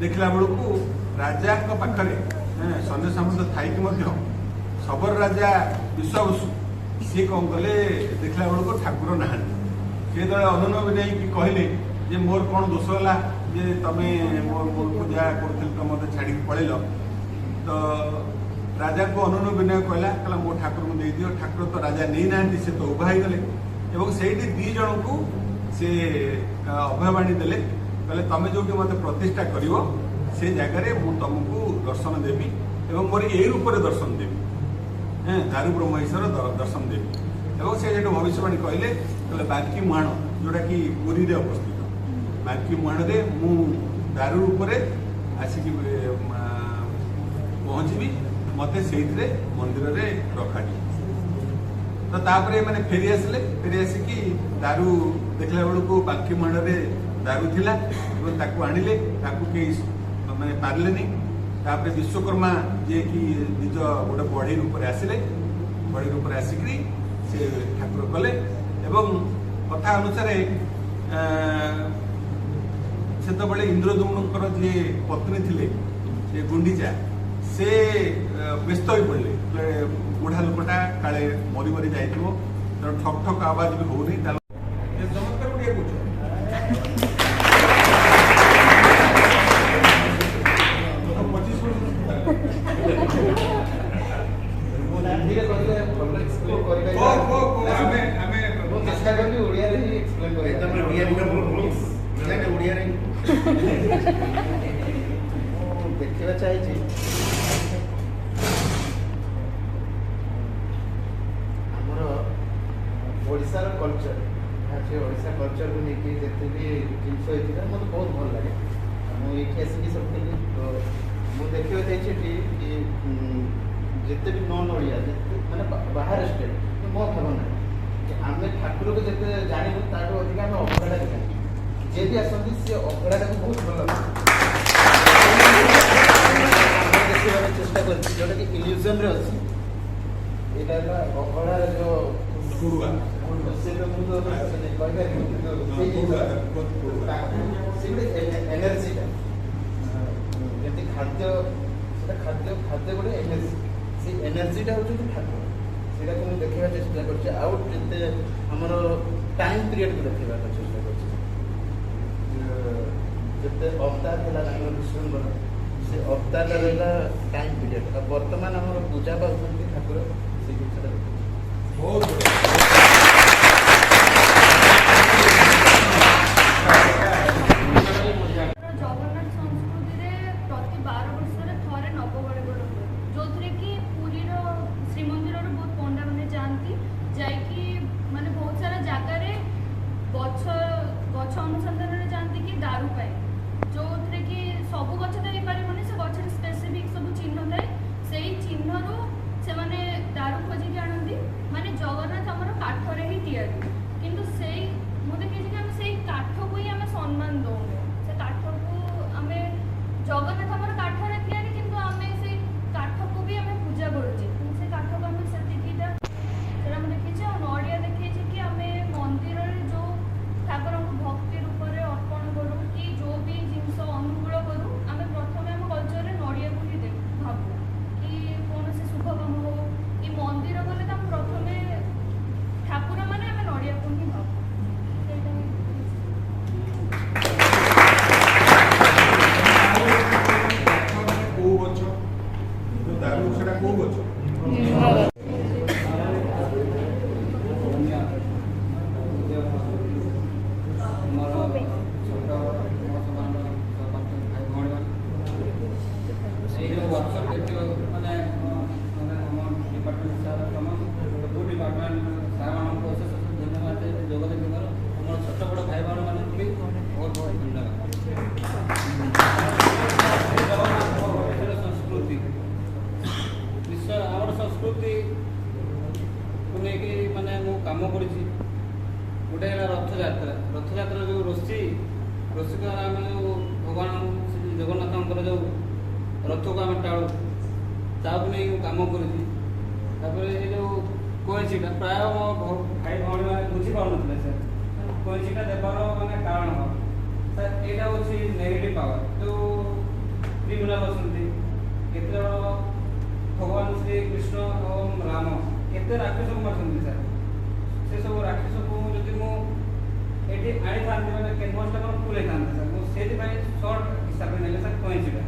देखला बेलू राजा पाखे सैन्य सामंत थी शबर राजा विश्वाबसु सी कौन कले देखला बेलू ठाकुर ना सी जो अनुनय विनय कहले जे मोर कौन दोष है जे तमें मोर पूजा कर मत छाड़ी पड़ेल तो राजा को अनुनय विनय कहला मो ठाकुर को दे दियो ठाकुर तो राजा नहीं ना से तो उभा गले से दी जन को से अभयवाणी देले कहले तमें जो मत प्रतिष्ठा कर से जगार तुमको दर्शन देवी और मोर ए रूप दर्शन देवी ଦାରୁ ବ୍ରହ୍ମ ଈଶ୍ୱର ଦର୍ଶନ ଦେବେ। ଏବଂ ସେ ଯେହେତୁ ଭବିଷ୍ୟବାଣୀ କହିଲେ ବାଙ୍କି ମୁହାଣ ଯେଉଁଟାକି ପୁରୀରେ ଅବସ୍ଥିତ, ବାଙ୍କି ମୁହାଣରେ ମୁଁ ଦାରୁ ଉପରେ ଆସିକି ପହଞ୍ଚିବି, ମୋତେ ସେଇଥିରେ ମନ୍ଦିରରେ ରଖାଯିବ। ତ ତାପରେ ଏମାନେ ଫେରି ଆସିଲେ, ଫେରି ଆସିକି ଦାରୁ ଦେଖିଲା ବେଳକୁ ବାଙ୍କି ମୁହାଣରେ ଦାରୁ ଥିଲା ଏବଂ ତାକୁ ଆଣିଲେ, ତାକୁ କେହି ମାନେ ପାରିଲେନି। ତାପରେ ବିଶ୍ୱକର୍ମା ଯିଏକି ନିଜ ଗୋଟେ ବଢ଼େଇ ରୂପରେ ଆସିଲେ, ବଢ଼େଇ ରୂପରେ ଆସିକିରି ସେ ଠାକୁର କଲେ। ଏବଂ କଥା ଅନୁସାରେ ସେତେବେଳେ ଇନ୍ଦ୍ରଦ୍ୟୁମ୍ନଙ୍କର ଯିଏ ପତ୍ନୀ ଥିଲେ ସେ ଗୁଣ୍ଡିଚା, ସେ ବ୍ୟସ୍ତ ହୋଇ ପଡ଼ିଲେ, ବୁଢ଼ା ଲୋକଟା କାଳେ ମରି ମରି ଯାଇଥିବ, ତେଣୁ ଠକ୍ ଠକ୍ ଆବାଜ ବି ହଉନି, ଚମତ୍କାର ଟିକେ କରୁଛ। देखा चाहिए आमर ओडिशार कल्चर से ओडिशा कल्चर को लेकिन जिते भी जिनस होता मतलब बहुत भल लगे। मुझे आसिक सब मुझे देखा चाहिए कि जिते भी नन ओडिया मैंने बाहर स्टेट मो भावना कि आम ठाकुर को जिते जानू ताठू अधिक आम अभड़ा जानी जे भी आसती सी अभड़ा को बहुत भल देखा चेष्टा कर जोटा कि इल्यूजन रे अच्छी यहाँ अभड़ा जो एनर्जीटा जमी खाद्य खाद्य खाद्य गोटे एनर्जी से एनर्जीटा हूँ ठाकुर से देखा चेष्टा करते आमर टाइम पीरियड को देखा चेष्टा करते अवतार है विष्णुଙ୍କର से अवतार रहा टाइम पीरियड बर्तमान आम पूजा पाँच ठाकुर से जिनसा बहुत जगन्नाथ संस्कृति प्रति 12 वर्ष थे नवगड़गड़ हुए जो थे कि पुरीर श्रीमंदिर बहुत पंडा मैंने जाती जाकि माने बहुत सारा जगार गछ गछ अनुसंधान जाती कि दारू पाए जो थे कि सबू गछ तो हो पारे से गचर स्पेसिफिक सब चिन्ह थाए से चिन्हू से मैंने दारू खोजिक आनती माने जगन्नाथ आम काठरे ही तैयारी किंतु से मुझे देखी कि से काठ को ही आम सम्मान दौने से काठ को आम जगन्नाथ आम काठरे तैयारी किंतु आम से काठ को भी आम पूजा करुचे से काठ को आम से देखी और नड़िया देखी कि आम मंदिर जो ठाकुर को भक्ति रूप में अर्पण करूँ कि जो भी जिनस अनुकूल करूँ आम प्रथम आम कल्चर नड़िया को ही भावु कि कौन से शुभ काम हो कि मंदिर गले तो प्रथम ठाकुर मैंने आम नड़िया को ही भावु कौ गछ दारू सेटा कौ गछ संस्कृति को लेकिन माने मु काम कर गोटे रथयात्रा रथयात्रा जो रशी रशी द्वारा आम जो भगवान श्री जगन्नाथ जो रथ को आम टाणु ताकू नहीं कम कर जो कईसीटा प्राय मो भाई भाई मैंने बुझीपार ना सर कईसीटा देवार मानने कारण सर यहाँ हूँ नेगेटिव पावर जो क्रिमिनाल अच्छा केत भगवान श्री कृष्ण और राम केते राक्षस को मारछन्ति सर से सब राक्षस को जदि मु एठी आनी थांती माने कैनवास टा फुल हे थांती सर मु सेति भाई शॉर्ट हिसाब रे नेले सर कोइंसिडा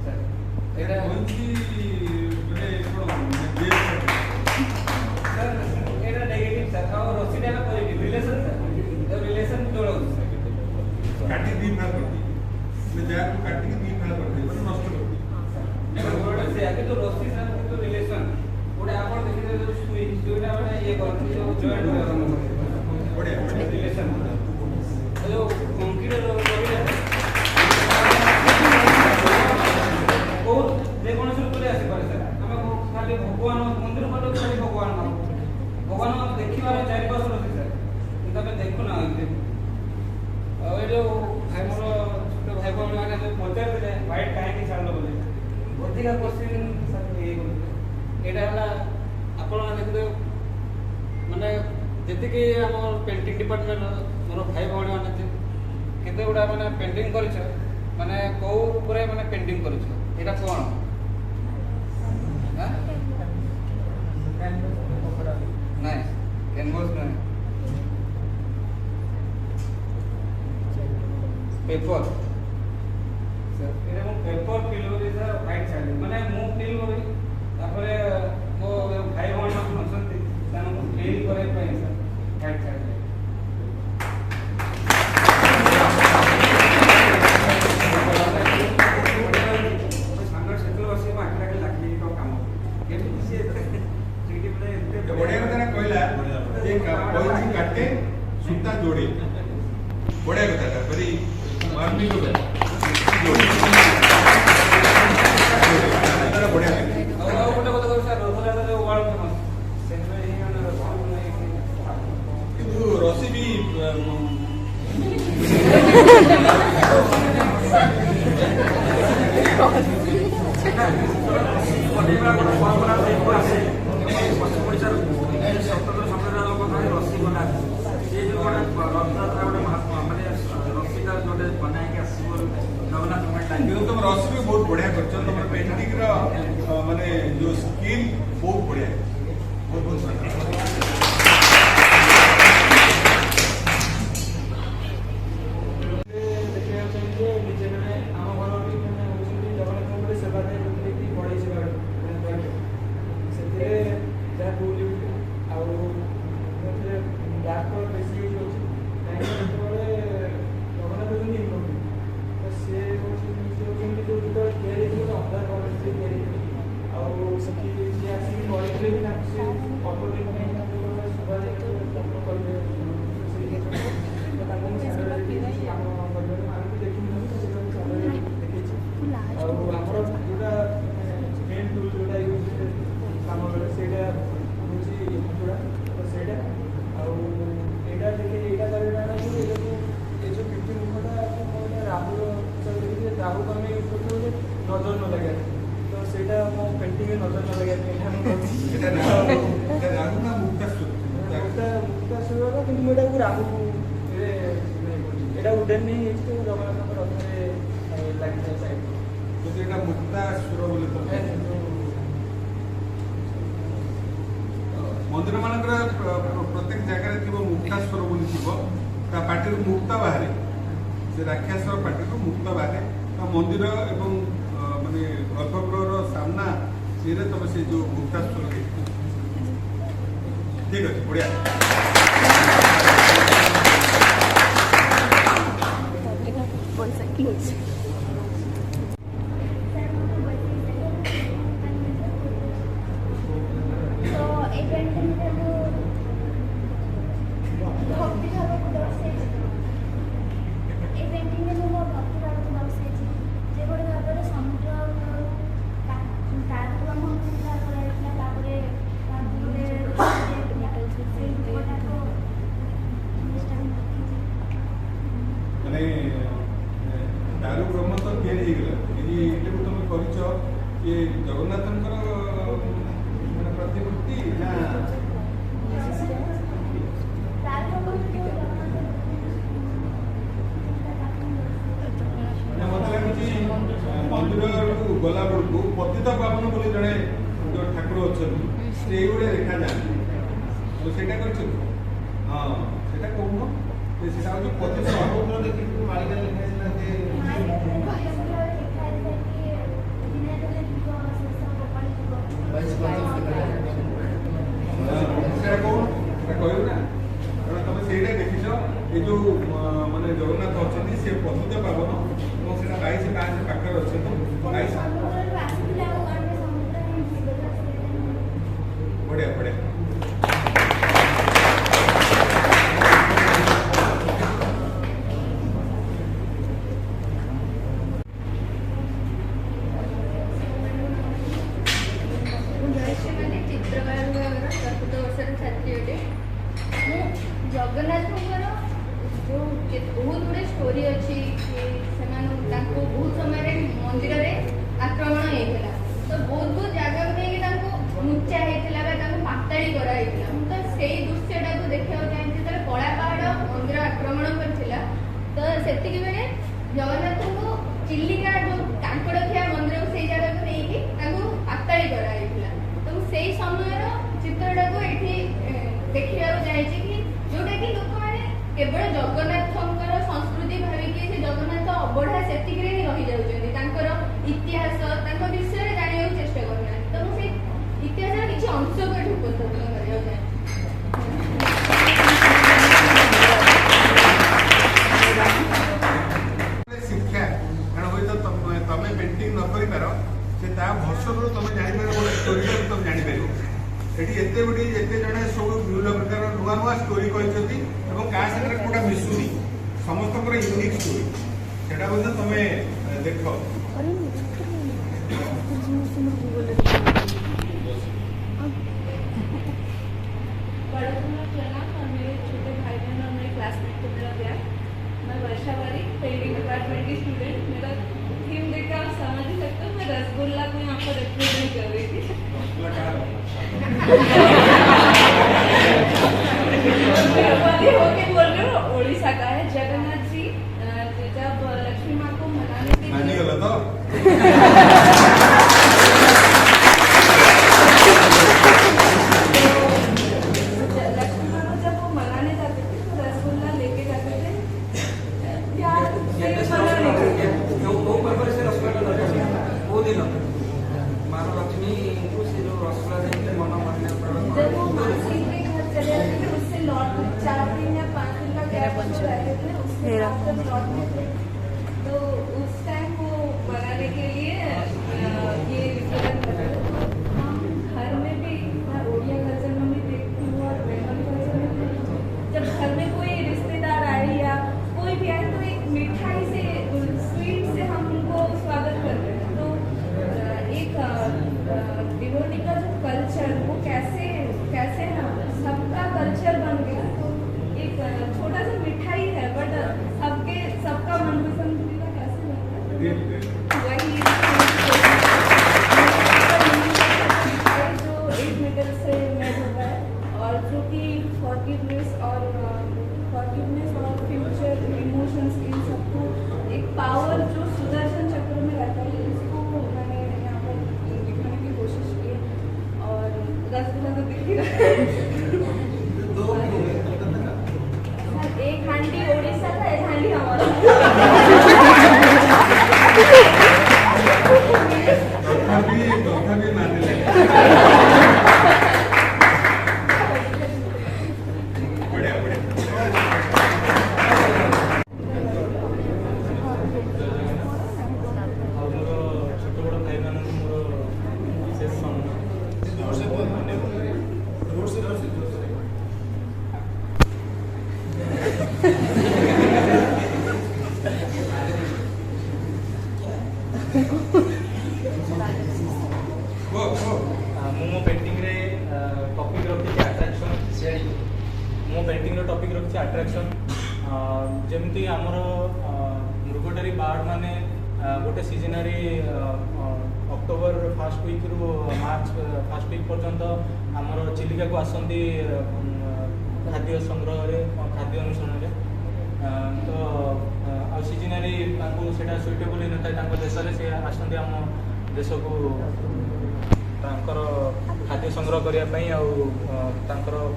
सर एटा कोइंसी माने कोन सर एटा नेगेटिव सर और रसीटा का पॉजिटिव रिलेशन सर रिलेशन जोड़ो सर काटी दी भाग करती मैं जा काटी के दी भाग करती मतलब नष्ट करती से आगे तो रसी सर तो रिलेशन गोटे आप ଜଏଣ୍ଟ କାମ ବଢିଆ ବଢିଆ। ରିଲେସନ୍ ଯୋଉ କଂକ୍ରିଟ ରହିଲେ କୋଉ ଯେକୌଣସି ରୂପରେ ଆସିପାରେ ସାର୍। ଆମେ ଖାଲି ଭଗବାନ ମନ୍ଦିର ପାଖରେ ଖାଲି ଭଗବାନ ଭଗବାନ ଦେଖିବାର ଚାରିପାର୍ଶ୍ୱ ଅଛି ସାର୍, କିନ୍ତୁ ଆମେ ଦେଖୁନା ଏମିତି। ଆଉ ଏ ଯୋଉ ଆମର ଛୋଟ ଭାଇ ଭଉଣୀ ମାନେ ଯୋଉ ପଚାରିଥିଲେ ହ୍ୱାଇଟ୍ କାହିଁକି ଛାଡ଼ିଲ ବୋଲି, ଅଧିକା କୋଶ୍ଚିନ୍ ସାର୍ ଇଏ କରୁଥିଲେ। ଏଇଟା ହେଲା ଆପଣମାନେ ଦେଖୁଥିବେ ମାନେ ଯେତିକି ଆମର ପେଣ୍ଟିଂ ଡିପାର୍ଟମେଣ୍ଟ ମୋର ଭାଇ ଭଉଣୀ ମାନେ କେତେ ଗୁଡ଼ା ମାନେ ପେଣ୍ଟିଂ କରିଛ, ମାନେ କୋଉ ଉପରେ ମାନେ ପେଣ୍ଟିଂ କରିଛ, ଏଇଟା କ'ଣ? ନାଇଁ କ୍ୟାନଭାସ୍ ନାହିଁ, পেপর এরকম পেপর ফিল করি স্যার হোয়াইট ছাড়ি মানে ମୁଁ ଫିଲ୍ କরি ତାପରେ ମୋ ଭାଇ ଭଉଣୀ ମାନେ ଅଛନ୍ତି ସେମାନଙ୍କୁ ଫିଲ୍ କରିବା ପାଇଁ ସାର୍ ହ୍ୱାଇଟ୍ ଛାଡ଼ି ସାଙ୍ଗ ସେତେବେଳେ ବସି ମୋ ଆଖିରେ ଲାଗି କାମ କେମିତି ସିଏ ସେଇଠି ମାନେ ଏତେ ବଢିଆ କଥା ନା କହିଲା ଯେ ପଇଁଚି କାଟେ ସୂତା ଯୋଡେ, ବଢିଆ କଥାଟା ଭେରି ମାର୍ମିକ କଥା। ବଢିଆ ଲାଗେ। ଆଉ ଗୋଟେ କଥା କହିବି ସାର୍, ରଥଯାତ୍ରା ଯୋଉ ୱାର୍ଲ୍ଡ ଫେମସ୍ ସେଥିପାଇଁ ହିଁ ମାନେ କିନ୍ତୁ ରସି ବି କିନ୍ତୁ ତମ ରସି ବି ବହୁତ ବଢିଆ କରିଛ, ତମର ପେଣ୍ଟିଂ ର ମାନେ ଯୋଉ ସ୍କିଲ୍ ବହୁତ ବଢିଆ, ବହୁତ ବହୁତ ଦେଖିବାକୁ ଚାହିଁବେ ନିଜେ ମାନେ ଆମ ଘର ବି ମାନେ ହେଉଛନ୍ତି ଜଗନ୍ନାଥଙ୍କର ସେବାରେ ଯେମିତିକି ବଢ଼େଇ ସେବା ସେଥିରେ ଯାହା ଭୁଲ ଆଉ ସେଥିରେ ଡାର୍କ ବେଶୀ ୟୁଜ୍ ହେଉଛି କାହିଁକି ଯେତେବେଳେ ଜଗନ୍ନାଥ ହେଉଛନ୍ତି ଇମୋଟି ତ ସିଏ ହେଉଛନ୍ତି ଯେଉଁ ଯେତେବେଳେ ତିଆରି ହେଇଥିଲେ ଅନ୍ଧାର ଘରରେ ସିଏ ତିଆରି ହେଇଥିଲେ ଆଉ ସେଠି ଯିଏ ଆସିକି ପଢ଼ିଥିଲେ ବି ତାଙ୍କୁ ସେ ଅଳ୍ପ ଦିନ ପାଇଁ ତାଙ୍କୁ ସୁଧା କରିବେ ସେଇ ତାଙ୍କୁ ମୁଁ ସାଙ୍ଗରେ କାମ କରିବାରୁ ଆମେ ବି ଦେଖିନୁ ସେଇଟା ମୁଁ ସାଙ୍ଗରେ ଦେଖିଛି। ଆଉ ଆମର ଯେଉଁଟା ମେନ୍ ଟୁଲ୍ ଯେଉଁଟା ୟୁଜ୍ କାମ କରେ ସେଇଟା ହେଉଛି ହାତୁଡ଼ା, ତ ସେଇଟା ଆଉ ଏଇଟା ଦେଖି ଏଇଟା କରିବା ଏଇଟାକୁ ଏଇ ଯେଉଁ ପିଠି ମୁଖଟା ରାହୁର ଦେଖିକି ରାହୁକୁ ଆମେ ୟୁଜ୍ କରୁଛୁ ଯେ ନଜର ନ ଲାଗିବା ତ ସେଇଟା ମୋ ପେଣ୍ଟିଂରେ ନଜର ନ ଲାଗିବା ପାଇଁ ଏଇଟା ମୁଁ କରୁଛି। ମୁକ୍ତାସୁର କିନ୍ତୁ ମୁଁ ଏଇଟାକୁ ରାହୁ ଏଇଟା ଉଡେନ୍ ନେଇ ହେଇଛି ଜଗନ୍ନାଥଙ୍କ ରଥରେ ଲାଗିଥାଏ ସାଇଡ୍ ଯଦି ଏଇଟା ମୁକ୍ତାସୁର ବୋଲି ମନ୍ଦିର ମାନଙ୍କର ପ୍ରତ୍ୟେକ ଜାଗାରେ ଥିବ ମୁକ୍ତାସୁର ବୋଲି ଥିବ, ତା ପାଟିରୁ ମୁକ୍ତା ବାହାରେ, ସେ ରାକ୍ଷସର ପାଟିରୁ ମୁକ୍ତା ବାହାରେ, ତା ମନ୍ଦିର ଏବଂ ମାନେ ଗର୍ଭଗୃହର ସାମ୍ନା ସିରେ ତମେ ସେ ଯୋଉ ମୁକ୍ତାସୁର ଦେଖିବ। ଠିକ ଅଛି, ବଢିଆ। ମାନେ ଦାରୁ ବ୍ରହ୍ମ ତ ତିଆରି ହେଇଗଲା, ଏଇଟାକୁ ତମେ କରିଛ ଯେ ଜଗନ୍ନାଥଙ୍କର ମାନେ ପ୍ରତିମୂର୍ତ୍ତି ନା ମତେ ଲାଗୁଛି ମନ୍ଦିରକୁ ଗଲା ବେଳକୁ ପତିତ ପାବନ ବୋଲି ଜଣେ ଯୋଉ ଠାକୁର ଅଛନ୍ତି ସେଇଭଳିଆ ଦେଖାଯାଆନ୍ତି, ସେଇଟା କରିଛନ୍ତି। ହଁ ସେଇଟା କହୁନ, ସେଟା ହଉଛି ପତିତ ପାବନ ଦେଖିକି ମାଳିକା ଲେଖା ହେଇଥିଲା ଯେ ସେଇଟା କହୁନ, ସେଇଟା କହିବୁ ନା, କାରଣ ତମେ ସେଇଟା ଦେଖିଛ। ଏ ଯୋଉ ମାନେ ଜଗନ୍ନାଥ ଅଛନ୍ତି ସେ ପତିତ ପାବନ ଏବଂ ସେଟା 22 ପାହାଚ ପାଖରେ ଅଛନ୍ତି। ବଢିଆ ବଢିଆ। ଜଗନ୍ନାଥଙ୍କର जो बहुत गुड़े स्टोरी अच्छी बहुत समय मंदिर आक्रमण होता तो बहुत बहुत जगह को मुचा होता पाताड़ी कराई तो से दृश्यटा को देखा चाहिए कला पहाड़ मंदिर आक्रमण करता तो से बेले जगन्नाथ को चिलिका जो कांकड़खिया मंदिर से जगह को लेकिन पाताड़ी कराई तो से समय चित्रटा को ये देखा चाहिए कि जोटा कि लोक मैंने केवल जगन्नाथ संस्कृति भाविकी से जगन्नाथ अबढ़ा से रही जाऊँगी इतिहास विषय जाना चेष्टा करना तो मुझे इतिहास किसी अंश को उपस्थापन करने शिक्षा कारण हुए तो तुम पेंटिंग न कर पार से भर्सन तुम जापर गोटे स्टोरी तुम जापर ये जड़े सब विभिन्न प्रकार नुआ नुआ स्टोरी कहते क्या साथ कौटा मिसुनी समस्त यूनिक स्टोरी से तुम देख डिपार्टमेंट की स्टूडेंट मेरा थीम देखकर आप समझ ही सकते हो मैं रसगुल्ला को यहाँ पर रिप्रेजेंट कर रही थी होके बोल रहे हो उड़ीसा का है जगन्नाथ जी जब लक्ष्मी माँ को मनाने के लिए लक्ष्मी माँ को जब वो मनाने जाते थे तो रसगुल्ला लेके जाते थे जब वो मासी के घर चले जाते थे उससे लौट 4 दिन या 5 दिन का गैप रहते थे उसके बाद जब लौटते थे तो उस टाइम वो बनाने के लिए ये रिप्रेजेंट करते थे हम घर में भी मैं ओडिया कल्चर में भी देखती हूँ और बंगाली कल्चर में भी जब घर में कोई रिश्तेदार आए या कोई भी आए तो एक मिठाई से स्वीट से हम उनको स्वागत करते हैं तो एक डिवोटी का जो कल्चर वो कैसे ना सबका कल्चर बन गया तो एक छोटा सा मिठाई है बट सबका मनपसंद कैसे लगता है वही जो 8 मीटर से मेड होता है और जो कि फॉरगिवनेस और फ्यूचर इमोशंस इन सबको एक पावर जो सुदर्शन चक्र में रहता है इसको मैंने यहाँ पर दिखाने की कोशिश की है और रसगुल्ला तो दिख ही रहा है एक हांडी उड़ीसा का एक हांडी हमारा मो पेंटिंग रे टॉपिक रखी अट्राक्शन मो पेंटिंग रो टॉपिक रखी अट्राक्शन जमती आमर मृगटारी बार्ड माने गोटे सीजनरी अक्टोबर फर्स्ट वीक रु मार्च फर्स्ट वीक पर्यंत आमर चिलिका को आसती खाद्य संग्रह खाद्य अनुसरण तो आ सीजनरी सुइटेबल ही न था देश में सी आसती आम देश को खाद्य संग्रह करने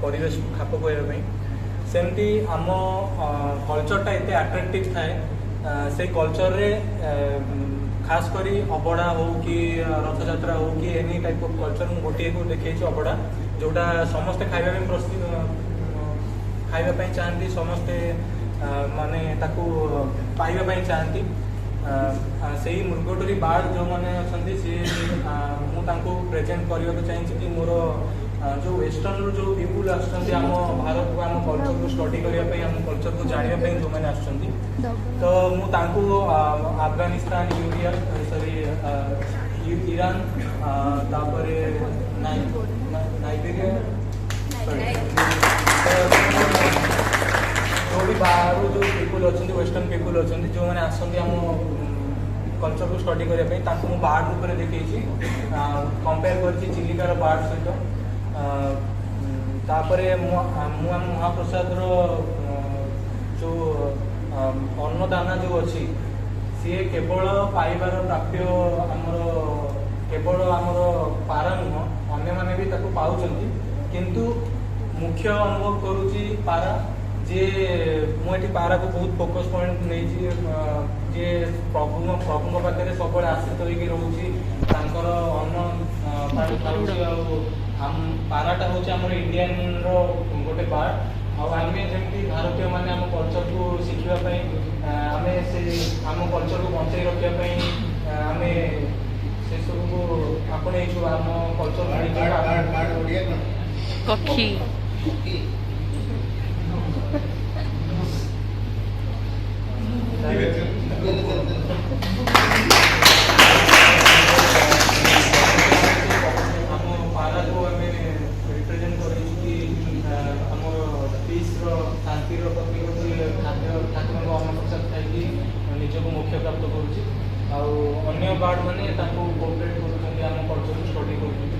परिवेश खाप खुआई सेमती आम कल्चरटा एत अट्राक्टिव थाए से कल्चर रे खास करी अबड़ा हो कि रथ यात्रा हो कि एनी टाइप ऑफ कल्चर मु गोटे को देखी अबड़ा जोटा समस्ते खाइबा चाहती समस्ते माने ताकू पाइबा चाहती से मृगटरी बार्ड जो मैंने अच्छा सी मुझे प्रेजेंट करने को चाहिए कि मोर जो वेस्टर्न जो पीपुल आम भारत को आम कल्चर को स्टडी करने आम कल्चर को जानापी जो मैंने तो मुझे अफगानिस्तान यूरिया सॉरी ईरान तापर नाइजेरिया ପିପୁଲ୍ ଅଛନ୍ତି, ୱେଷ୍ଟର୍ଣ୍ଣ ପିପୁଲ୍ ଅଛନ୍ତି ଯେଉଁମାନେ ଆସନ୍ତି ଆମ କଲଚରକୁ ଷ୍ଟଡି କରିବା ପାଇଁ, ତାଙ୍କୁ ମୁଁ ବାର୍ଡ ଉପରେ ଦେଖେଇଛି, କମ୍ପେୟାର କରିଛି ଚିଲିକାର ବାର୍ଡ ସହିତ। ତାପରେ ମୁଁ ଆମ ମହାପ୍ରସାଦର ଯେଉଁ ଅନ୍ନଦାନା ଯେଉଁ ଅଛି ସିଏ କେବଳ ପାଇବାର ପ୍ରାପ୍ୟ ଆମର କେବଳ ଆମର ପାରା ନୁହଁ, ଅନ୍ୟମାନେ ବି ତାକୁ ପାଉଛନ୍ତି, କିନ୍ତୁ ମୁଖ୍ୟ ଅନୁଭବ କରୁଛି ପାରା। ଯେ ମୁଁ ଏଠି ପାରାକୁ ବହୁତ ଫୋକସ୍ ପଏଣ୍ଟ ନେଇଛି, ଯେ ପ୍ରଭୁଙ୍କ ପାଖରେ ସବୁବେଳେ ଆଶ୍ରିତ ହେଇକି ରହୁଛି, ତାଙ୍କର ଅନ୍ନ ପାଣି ଖାଉଛି। ଆଉ ପାରାଟା ହେଉଛି ଆମର ଇଣ୍ଡିଆନର ଗୋଟେ ବାର୍ଡ। ଆଉ ଆମେ ଯେମିତି ଭାରତୀୟମାନେ ଆମ କଲଚରକୁ ଶିଖିବା ପାଇଁ, ଆମେ ସେ ଆମ କଲଚରକୁ ବଞ୍ଚେଇ ରଖିବା ପାଇଁ ଆମେ ସେସବୁକୁ ଆପଣେଇଛୁ। ଆମ କଲଚର ପକ୍ଷୀ ଆମ ପାରାକୁ ଆମେ ରିପ୍ରେଜେଣ୍ଟ କରିଛୁ କି ଆମର ପିସ୍ର ଶାନ୍ତିର ପ୍ରତୀକ କି ଖାଦ୍ୟ ଠାକୁରଙ୍କ ଅନ୍ନପ୍ରସାଦ ଖାଇକି ନିଜକୁ ମୋକ୍ଷ ପ୍ରାପ୍ତ କରୁଛି। ଆଉ ଅନ୍ୟ ବାର୍ଡ ମାନେ ତାଙ୍କୁ କୋପରେଟ୍ କରୁଛନ୍ତି, ଆମ କଲଚରକୁ ଷ୍ଟଡି କରୁଛନ୍ତି।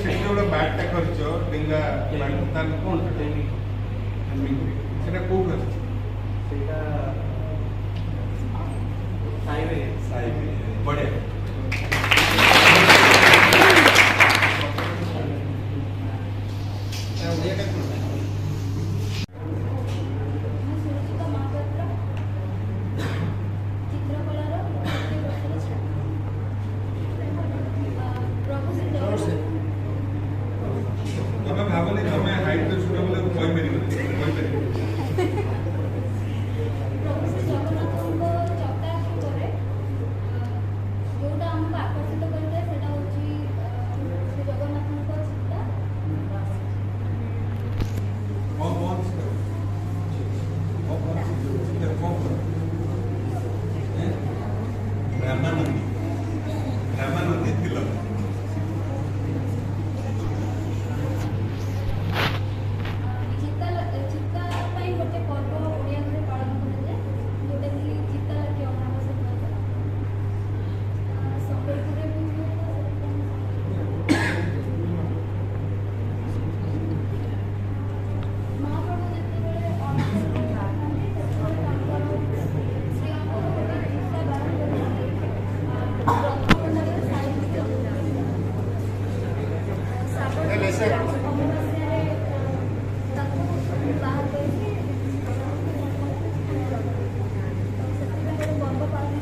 ସେଠି ଗୋଟେ ବାର୍ଡଟା କରିଛ ଡେଙ୍ଗା ସେଟା କୋଉଠି ଅଛି? ସେଇଟା ବଢିଆ। ମୁଁ ସୁରଜିତା ମହାପାତ୍ର, ଚିତ୍ରକଳାର ପ୍ରଭୁ ଶ୍ରୀ ଜଗନ୍ନାଥ। ତମେ ଭାବନି ତମେ ହାଇଟ୍ ଛୋଟ ବୋଲେ କହିପାରିବନି। ପ୍ରଭୁ ଶ୍ରୀ ଜଗନ୍ନାଥଙ୍କ ଚକା ଆଖି ପରେ ଯେଉଁଟା ଆମକୁ ଆକର୍ଷିତ କରିଥାଏ ସେଇଟା ହେଉଛି ଶ୍ରୀ ଜଗନ୍ନାଥଙ୍କ ଚିତା। ରାମାନନ୍ଦୀ ଥିଲ। ଚିତା ପାଇଁ ଗୋଟେ ପର୍ବ ଓଡ଼ିଆ ଘରେ ପାଳନ କରାଯାଏ, ଯେଉଁଟାକି ଚିତା ଲାଗି ଅମାବାସ୍ୟା କୁହାଯାଏ। ସମ୍ବଲପୁରରେ ବି ହୁଏ। ମହାପ୍ରଭୁ ଯେତେବେଳେ ଅଣସରରେ ଥାଆନ୍ତି ସେତେବେଳେ ତାଙ୍କର ଶ୍ରୀଅଙ୍କର ଗୋଟେ ଚିତା ବାହାର କରିଥାନ୍ତି ରଥଖଣ୍ଡରେ ସାଇତିକି ରଖିଥାନ୍ତି। ଶ୍ରାବଣ ଅମାବାସ୍ୟାରେ ତାକୁ ବାହାର କରିକି ସେଥିପାଇଁ ଗୋଟେ ପର୍ବ ପାଳନ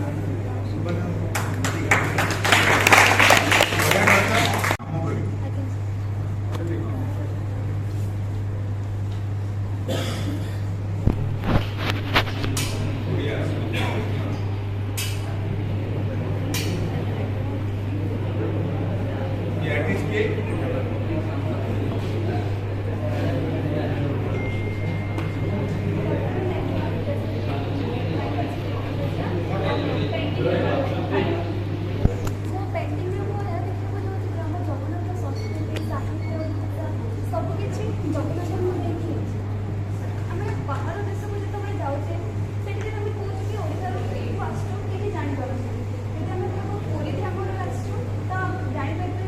ମୋ ପେଣ୍ଟିଂରେ ମୁଁ ଏହା ଦେଖିବାକୁ ଯାଉଛି କି ଆମ ଜଗନ୍ନାଥ ସଂସ୍କୃତି, ସାହିତ୍ୟ, ଭାଷା ସବୁକିଛି ଜଗନ୍ନାଥଙ୍କୁ ନେଇକି ଅଛି। ଆମେ ବାହାର ଦେଶକୁ ଯେତେବେଳେ ଯାଉଛେ ସେଠି ଆମେ କହୁଛୁ କି ଓଡ଼ିଶାରୁ ଏଇଠୁ ଆସିଛୁ, କେହି ଜାଣିପାରୁଛନ୍ତି। ଯଦି ଆମେ କହିବୁ ପୁରୀରେ ଆମର ଆସିଛୁ ତ ଜାଣିପାରୁଛୁ।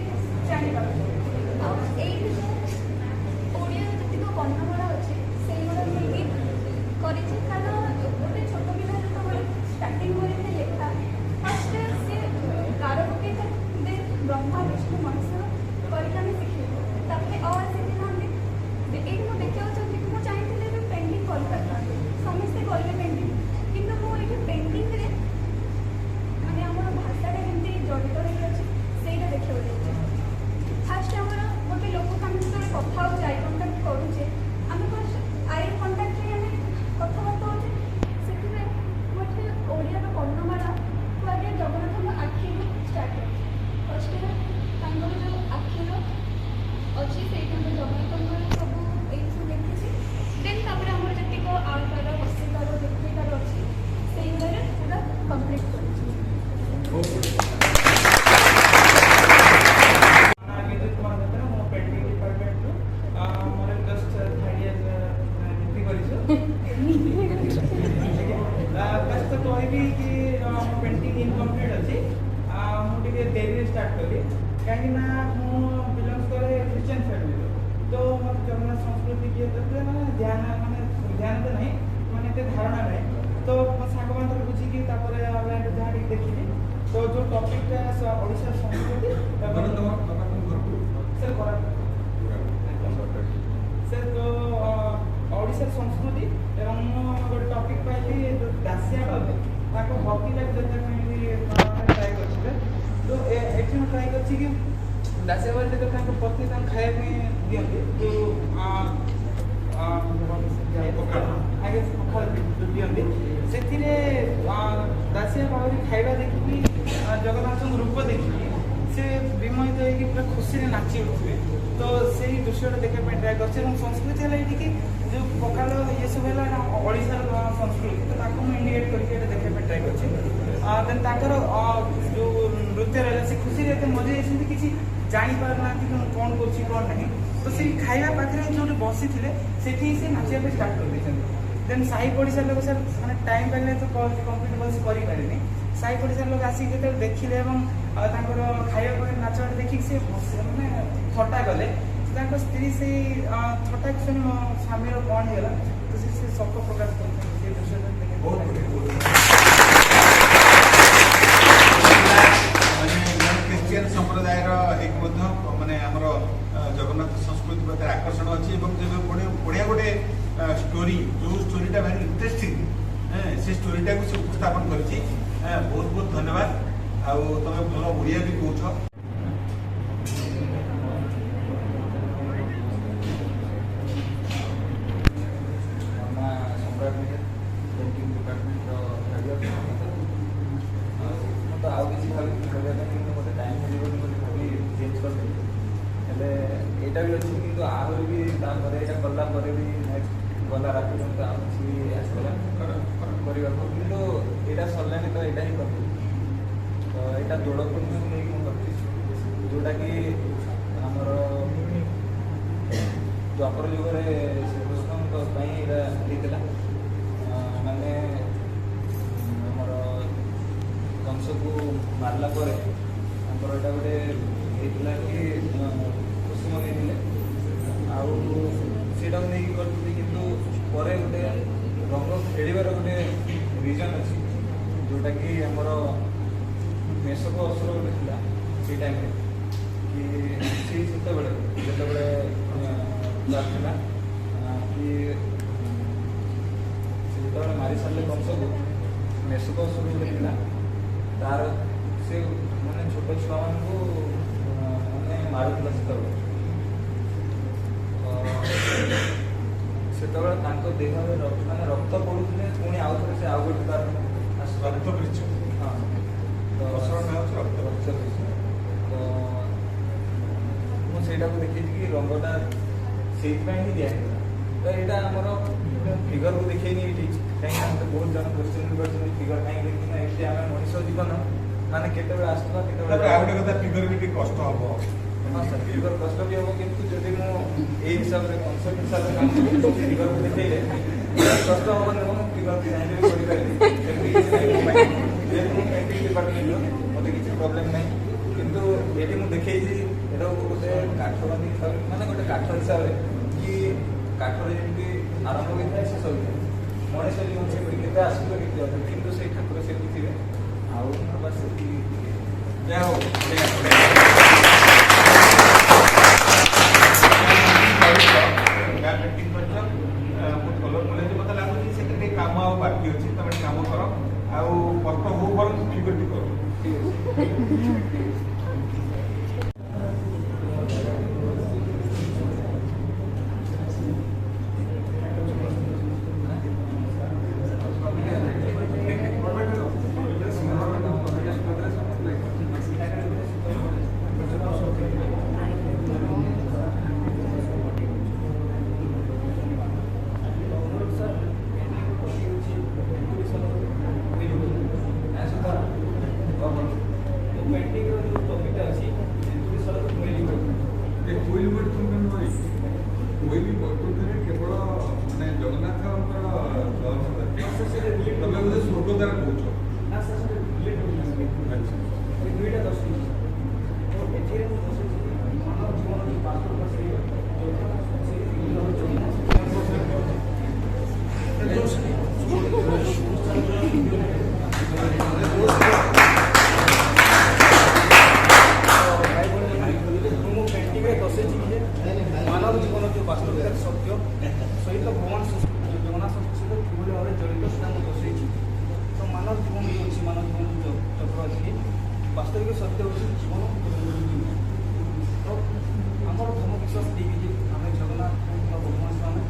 क्रिश्चियन फैमिली तो मतलब जगन्नाथ संस्कृति किए तो मैंने ध्यान तो नहीं मैंने एते धारणा नहीं तो मो सांग मान बुझिकी तापर ऑनलाइन जहाँ देखी तो जो टॉपिकटा ओडिशा संस्कृति सर करा सर तो ओडिशा संस्कृति एवं गोटे टॉपिक पाइली दासिया बाबे ताको भक्ति लाइफ देखा ट्राई करछे तो एक्चुअली ट्राई करछि कि दासिया बाबे तो ताको पति तां खाए में दियंते तो आगे पखाल दियंते सेथिरे दासिया बाबे खाइबा देखि जगन्नाथ रूप देखि से विमोहित होगी पूरा खुशी नाची उठे तो से दृश्य देखा ट्राए कर संस्कृति है ये जो पखाल ये सब है ओडार संस्कृति तो इंडिकेट करके देखा ट्राए कर जो नृत्य रहा से खुशी एत मजा जाती किसी जापार ना कि कौन कर कौन नहीं तो से खाइबा पाखे जो बसी थे से नाचा स्टार्ट कर देते देन साई पड़ोसा लोग सर मैंने टाइम पाइले तो कम्प्लीट भलसे करें साई पड़ोसा लोग आसिक जो देखिले खाइबा पर नाच देखिक से मैंने थटा गले स्त्री से थटा शुणी मो स्वामी कौन है तो से शोक प्रकाश क्रिश्चियन संप्रदाय एक माने आमर जगन्नाथ संस्कृति प्रति आकर्षण अच्छी बढ़िया गोटे स्टोरी जो स्टोरीटा भारी इंटरेस्टिंग से स्टोरीटा को से उपस्थापन कर बहुत बहुत धन्यवाद आउ तुम भल ओडिया भी कौच एटा भी अच्छी कि आहरी भी गला गला रात आसला करने सरला तो यहाँ ही कर तो यहाँ दोड़ पूर्णिमा नहीं कर जोटा कि आमर द्वापर जुगे श्रीकृष्ण माने आमर कंस को मारला पर यहाँ गोटे होता कि खुशी मनई आटा नहीं करते कि गोटे रंग खेलार गोटे रिजन अच्छी जोटा कि आमर मेषक असुर गोटे था से टाइम कि से बेले चलता कि जो मारी सारे कंस को मेषक असुर गोटे था तार से मैंने छोट छुआ मैंने मारूला से देह मैंने रक्त पड़ुले पुणी आउ थे से आउ गोटे तार रक्त पृच्छ हाँ तो रक्त पृच्छ तो मुझे देखी कि रंगटा से ही दिया तो यहाँ आमर फिगर को देखे ठीक कहीं बहुत जन क्वेश्चन भी कर फिगर कहीं देखना ये आम मनुष्य जीवन माने केते आसवा केते फिगर भी कष्ट हम हाँ सर फिगर कष्ट भी हम कि जब मुझे हिसाब से कनसेप्ट हिसाब से काम फिगर को देखले कष्ट हम फिगर डिजाइन भी कर मत किसी प्रोब्लेम ना किंतु ये मुझे देखे गोटे काठ बांधी माने गोटे काठ हिसाब से कि काठर जमी आरंभ होता है शेष होता है मनीष जीवन से आसो कि से ठाकुर से थे आउ बस जय हो मत लगुच से कम आ बाकी अच्छे तुम कम कर कष्ट हो पर फिगर भी कर दुईटा दर्शन मानव जीवन ମାନବ ଜୀବନ ଯେଉଁ ବାସ୍ତବିକତା ସତ୍ୟ ସହିତ ଭଗବାନ ଜଗନ୍ନାଥ ସହିତ କିଭଳି ଭାବରେ ଜଡ଼ିତ ସେଟା ମୁଁ ଦର୍ଶାଇଛି। ତ ମାନବ ଜୀବନ ଯେଉଁ ଅଛି, ମାନବ ଜୀବନ ଯେଉଁ ଚକ୍ର ଅଛି, ବାସ୍ତବିକ ସତ୍ୟ ହେଉଛି ଜୀବନ ତ ଆମର ଧର୍ମ ବିଶ୍ୱାସ ଦେଇକି ଯେ ଆମେ ଜଗନ୍ନାଥ ଭଗବାନ ଆମେ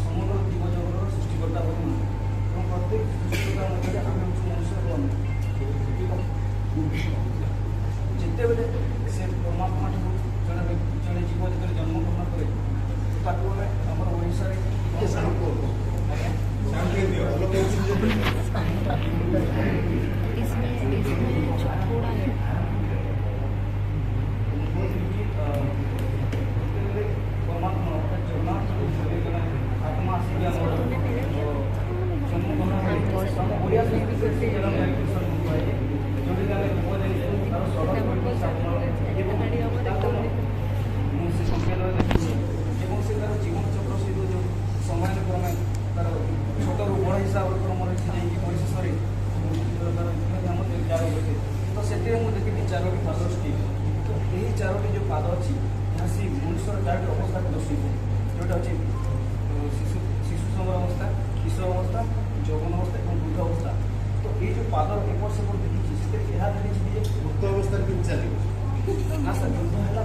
ସମଗ୍ର ଜୀବଜଗତର ସୃଷ୍ଟିକର୍ତ୍ତା ବୋଲି ମାନୁ ଏବଂ ପ୍ରତ୍ୟେକ ସୃଷ୍ଟିକର୍ତ୍ତା ମଧ୍ୟରେ ଆମେ ହେଉଛି ମନୁଷ୍ୟ ଏବଂ ଯେତେବେଳେ ସେ ପରମାତ୍ମା ଠାରୁ ଜଣେ ଜୀବ ଯେତେବେଳେ ଜନ୍ମଗ୍ରହଣ କରେ ତାକୁ ଆମେ ଆମର ଓଡ଼ିଶାରେ ପରମାତ୍ମା ଅର୍ଥାତ୍ ଜଗନ୍ନାଥ ଆତ୍ମା ଆସିକି ଆମର ଜନ୍ମଗ୍ରହଣ କରେ ଆମ ଓଡ଼ିଆ ସଂସ୍କୃତିରେ ଯେଉଁଠିକି ଆମେ ଜୀବ ଦେଇଛୁ ତାର ସଡ଼କ ମୁଁ ସେ ସଂଖ୍ୟାରେ ଦେଖିଛି ଏବଂ ସେ ତାର ଜୀବନ ଚକ୍ର ସହିତ ଯେଉଁ ସମୟାନୁକ୍ରମେ ତାର ଛୋଟରୁ ବଡ଼ ହିସାବରେ କ୍ରମରେ ଯାଇକି ପରିଶେଷରେ ତାର ଧ୍ୟାନ ଜାରି କରିଥାଏ। ତ ସେଥିରେ ମୁଁ ଦେଖିଲି 4ଟି ପାଦ ଅଛି। ତ ଏହି 4ଟି ଯେଉଁ ପାଦ ଅଛି ଏହା ସେ ମଣିଷର 4ଟି ଅବସ୍ଥାକୁ ଦର୍ଶାଇଥାଏ, ଯେଉଁଟା ହେଉଛି ଶିଶୁ ସମର ଅବସ୍ଥା, କିଶୋର ଅବସ୍ଥା, ଯୌବନ ଅବସ୍ଥା ଏବଂ ବୃଦ୍ଧ ଅବସ୍ଥା। ତ ଏଇ ଯେଉଁ ପାଦ ଏପଟ ସେପଟ ଦେଖିଛି ସେଥିରେ ଏହା ଦେଖିଛି ଯେ ମୁକ୍ତ ଅବସ୍ଥାରେ କେମିତି ଚାଲିବ? ନା ସାର୍ ଯୁଦ୍ଧ ହେଲା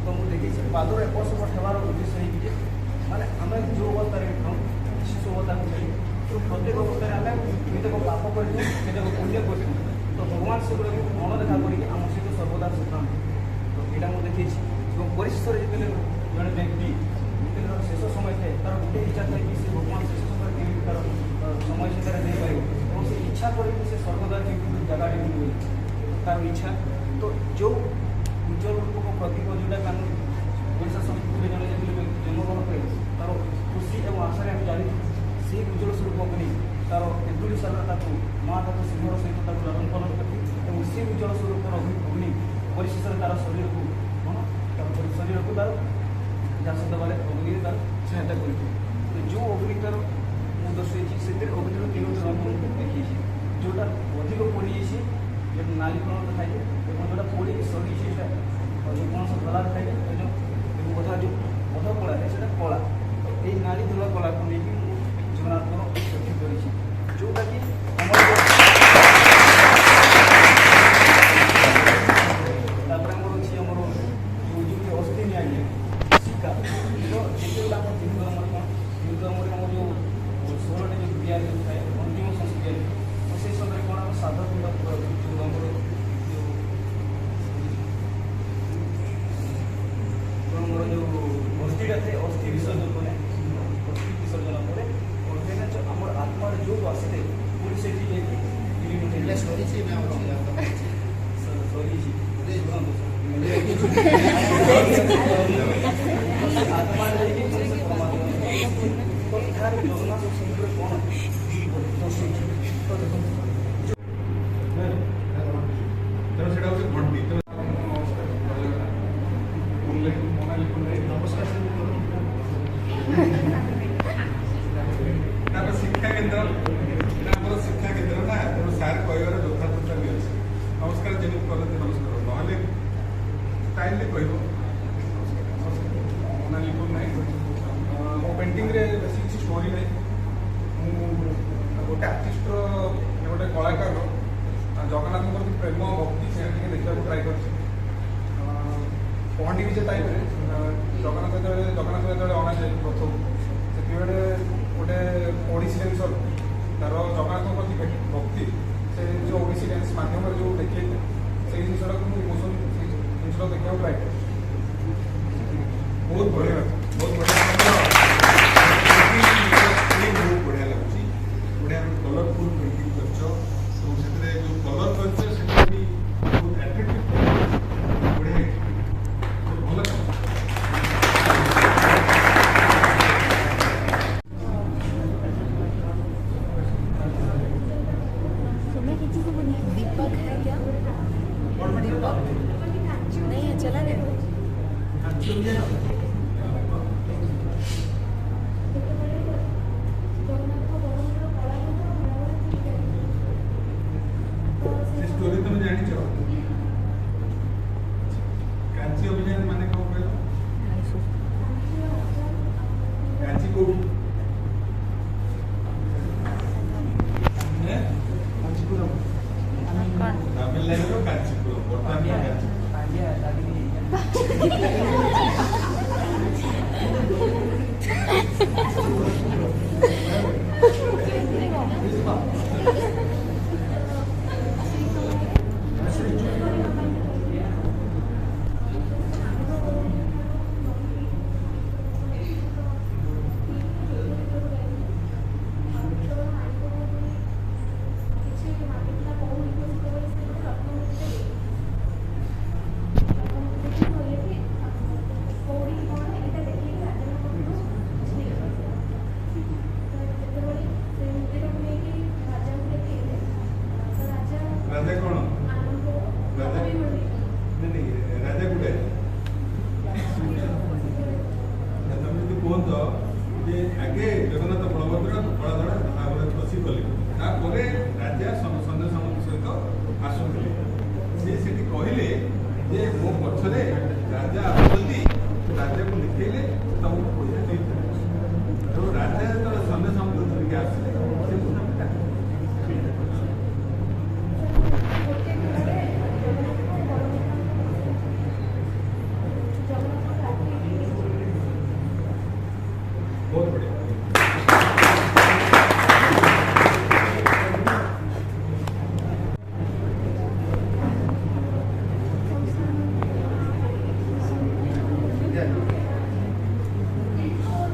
ତ ମୁଁ ଦେଖିଛି ପାଦର ଏପଟ ସେପଟ ହେବାର ଉଦ୍ଦେଶ୍ୟ ହେଇକି ଯେ ମାନେ ଆମେ ଯେଉଁ ଅବସ୍ଥାରେ ଥାଉ ଶିଶୁ ଅବସ୍ଥାକୁ ଯାଇ ତ ପ୍ରତ୍ୟେକ ଅବସ୍ଥାରେ ଆମେ କେତେକ ପାପ କରିଥାଉ, କେତେକ ପୁଣ୍ୟ କରିଥାଉ। ତ ଭଗବାନ ସେଗୁଡ଼ାକୁ ଅଣଦେଖା କରିକି ଆମ ସହିତ ସର୍ବଦା ସୁଖାନ୍ତି। ତ ଏଇଟା ମୁଁ ଦେଖିଛି ଏବଂ ପରିଶେଷରେ ଯେତେବେଳେ ଜଣେ ବ୍ୟକ୍ତି ଯେତେବେଳେ ତାର ଶେଷ ସମୟ ଥାଏ ତାର ଗୋଟେ ଇଚ୍ଛା ଥାଏ କି ସେ ଭଗବାନ ଶେଷ ସମୟରେ କେମିତି ତାର ସମୟ ସେଠାରେ ଦେଇପାରିବ ଏବଂ ସେ ଇଚ୍ଛା କରିକି ସେ ସର୍ବଦା କେମିତି ଜାଗାଟି ମିଳିବ ତାର ଇଚ୍ଛା। ତ ଯେଉଁ ଉଜ୍ଜଳ ରୂପକ ପ୍ରତୀକ ଯେଉଁଟାକି ଆମେ ଓଡ଼ିଶା ସଂସ୍କୃତିରେ ଜଣେ ଯେତେବେଳେ ଜନ୍ମଗ୍ରହଣ କରେ ତାର ଖୁସି ଏବଂ ଆଶାରେ ଆମେ ଜାଣିଛୁ ସେହି ଉଜ୍ଜଳ ସ୍ୱରୂପକୁ ନେଇ ତାର ଏନ୍ତୁଡ଼ି ସାରା ତାକୁ ମା ତାକୁ ସିଂହର ସହିତ ତାକୁ ଲାଳନ ପାଳନ କରିଛି ଏବଂ ସେହି ଉଜ୍ଜଳ ସ୍ୱରୂପର ଅଗ୍ନି ପରିଶେଷରେ ତାର ଶରୀରକୁ ଶରୀରକୁ ତାର ଯାହା ଦେବାରେ ଅଗ୍ନିରେ ତାର ସହାୟତା କରିଛି। ତ ଯେଉଁ ଅଗ୍ନିଟାର ମୁଁ ଦର୍ଶାଇଛି ସେଥିରେ ଅଗ୍ନିର 3ଟି ରଙ୍ଗ ଦେଖେଇଛି, ଯେଉଁଟା ଅଧିକ ପୋଡ଼ିଯାଇଛି ଯେଉଁଟା ନାଲି କଲର୍ ଥାଏ ଏବଂ ଯେଉଁଟା ପୋଡ଼ିକି ସରିଯାଇଛି ସେଇଟା ଯେଉଁ କୌଣସି ଧଳା ଥାଏ ଏବଂ ଅଧା ଯେଉଁ ଅଧ କଳା ଥାଏ ସେଇଟା କଳା। ତ ଏଇ ନାଲି ଧଳା କଳାକୁ ନେଇକି ମୁଁ ଜଗନ୍ନାଥଙ୍କର ସୃଷ୍ଟି କରିଛି, ଯେଉଁଟାକି ଆମର ତାପରେ ଆମର ଅଛି ଆମର ଯେଉଁ ଅସ୍ଥି ନିଆଯାଏ ଶିକା। ତ ଯେତେବେଳେ ଆମର ହିନ୍ଦୁ ଧର୍ମରେ କ'ଣ ହିନ୍ଦୁ ଧର୍ମରେ ଆମର ଯେଉଁ 16ଟି ଯେଉଁ କ୍ରିୟା ଯେଉଁ ଥାଏ ଅନ୍ତିମ ସଂସ୍କ୍ରିୟା ତ ସେଇ ସମୟରେ କ'ଣ ଆମର ସାଧ ପିଣ୍ଡ ଯେଉଁ ଆମର ଆମର ଯେଉଁ ଅସ୍ଥିଟା ଥାଏ ଅସ୍ଥି ବିସର୍ଜନ ପରେ ଅସ୍ଥି ବିସର୍ଜନ ପରେ ଅର୍ଥାତ ଆମର ଆତ୍ମାରେ ଯେଉଁ ଆସିଥାଏ ପୁଣି ସେଠି ଯାଇକି ସରିଛି ସରିଛି ଆତ୍ମା ଯାଇକି ତ ଏହାର ଜଗନ୍ନାଥ ସମୁଦ୍ର କ'ଣ ଦର୍ଶାଇଛି ତ ଦେଖନ୍ତୁ ତେଣୁ ସେଇଟା ହେଉଛି ଘଣ୍ଟି। ନମସ୍କାର ତାପରେ ଶିକ୍ଷା କେନ୍ଦ୍ର ଆମର ଶିକ୍ଷା କେନ୍ଦ୍ର ନା, ତେଣୁ ସାର୍ କହିବାର ଯଥାର୍ଥତା ବି ଅଛି। ନମସ୍କାର ଯେମିତି କରନ୍ତି ନମସ୍କାର, ନହେଲେ ଷ୍ଟାଇଲରେ କହିବ ମୋନାଲିପୁର ନାହିଁ। ମୋ ପେଣ୍ଟିଂରେ ବେଶୀ କିଛି ଷ୍ଟୋରି ନାହିଁ। ମୁଁ ଗୋଟେ ଆର୍ଟିଷ୍ଟର ଗୋଟେ କଳାକାର ଜଗନ୍ନାଥଙ୍କର ଯେଉଁ ପ୍ରେମ ଭକ୍ତି ସେଇଟା ଟିକେ ଦେଖିବାକୁ ଟ୍ରାଏ କରିଛି। ପହଣ୍ଡି ବିଜେ ଟାଇମ୍ରେ ଜଗନ୍ନାଥ ଯେତେବେଳେ ଅଣାଯାଏ ପ୍ରଥମ ସେତେବେଳେ ଗୋଟେ ଓଡ଼ିଶୀ ଡ୍ୟାନ୍ସର ତାର ଜଗନ୍ନାଥଙ୍କ ପ୍ରତି ଭକ୍ତି ସେ ଯେଉଁ ଓଡ଼ିଶୀ ଡ୍ୟାନ୍ସ ମାଧ୍ୟମରେ ଯେଉଁ ଦେଖେଇଥାଏ ସେଇ ଜିନିଷଟାକୁ ମୁଁ ଇମୋସନ୍ ସେଇ ଜିନିଷଟା ଦେଖିବାକୁ ଟ୍ରାଏ କରେ। ବହୁତ ବଢ଼ିଆ ବହୁତ ବଢ଼ିଆ ବହୁତ ବଢ଼ିଆ ଲାଗୁଛି। ବଢ଼ିଆ କଲରଫୁଲ ପେଣ୍ଟିଂ କରିଛ ଏବଂ ସେଥିରେ ଯେଉଁ କଲର କରିଛ ସେଟା ବି ବହୁତ ଆଟ୍ରାକ୍ଟିଭ ବଢ଼ିଆ ହେଇଛି, ଭଲ କାମ। दीपक है क्या? दीपक नहीं है, चला गया। ସେ ଷ୍ଟୋରି ତମେ ଜାଣିଛ? କାଞ୍ଚି ରାଜା କଣ ରାଜା ରାଜା ଗୁଟେ ତମେ ଯଦି କୁହନ୍ତ ଯେ ଆଗେ ଜଗନ୍ନାଥ ବଳଭଦ୍ର କଳାଧର ଭାବରେ ଖସି ଗଲେ ତାପରେ ରାଜା ସନ୍ଧ୍ୟା ସାମନ୍ତ ସହିତ ଆସୁଥିଲେ ସେ ସେଠି କହିଲେ ଯେ ମୋ ପଛରେ ରାଜା ଆସୁଛନ୍ତି ରାଜାକୁ ଲିଖେଇଲେ ତମକୁ ପଇସା ଦେଇଥିଲେ ତେଣୁ ରାଜା ଯେତେବେଳେ ସନ୍ଧ୍ୟା ସାମନ୍ତ ଧରିକି ଆସିଲେ ସେ बहुत बढ़िया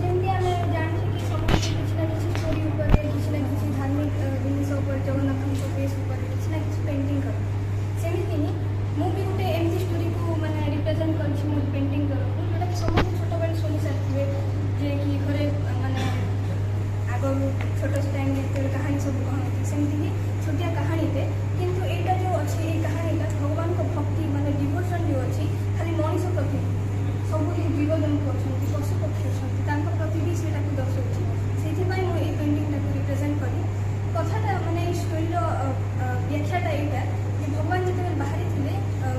ଯେମିତି ଆମେ ଜାଣିଛୁ କି ସମସ୍ତେ କିଛି ନା କିଛି ଷ୍ଟୋରି ଉପରେ କିଛି ନା କିଛି ଧାର୍ମିକ ଜିନିଷ ଉପରେ ଜଗନ୍ନାଥଙ୍କ ବେଶ ଉପରେ କିଛି ନା କିଛି ପେଣ୍ଟିଂ କରେ ସେମିତି ହିଁ ମୁଁ ବି ଗୋଟେ ଏମିତି ଷ୍ଟୋରିକୁ ମାନେ ରିପ୍ରେଜେଣ୍ଟ କରିଛି ମୋ ପେଣ୍ଟିଂ ତରଫରୁ ଯେଉଁଟାକି ସମସ୍ତେ ଛୋଟବେଳେ ଶୁଣି ସାରିଥିବେ ଯେ କି ଘରେ ମାନେ ଆଗରୁ ଛୋଟ ଟାଇମ୍ରେ ଯେତେବେଳେ କାହାଣୀ ସବୁ କହନ୍ତି ସେମିତି ହିଁ ଛୋଟିଆ କାହାଣୀଟେ କିନ୍ତୁ ଏଇଟା ଯେଉଁ ଅଛି ଏଇ କାହାଣୀଟା ଭଗବାନଙ୍କ ଭକ୍ତି ମାନେ ଡିଭୋସନ୍ ଯେଉଁ ଅଛି ଖାଲି ମଣିଷ ପ୍ରତି ସବୁ ଜୀବଜନ୍ତୁ ଅଛନ୍ତି ପଶୁପକ୍ଷୀ ଅଛନ୍ତି ତାଙ୍କ ପ୍ରତି ବି ସେଇଟାକୁ ଦର୍ଶାଉଛି ସେଇଥିପାଇଁ ମୁଁ ଏଇ ପେଣ୍ଟିଂଟାକୁ ରିପ୍ରେଜେଣ୍ଟ କଲି କଥାଟା ମାନେ ଏଇ ଷ୍ଟୋରିର ବ୍ୟାଖ୍ୟାଟା ଏଇଟା ଯେ ଭଗବାନ ଯେତେବେଳେ ବାହାରିଥିଲେ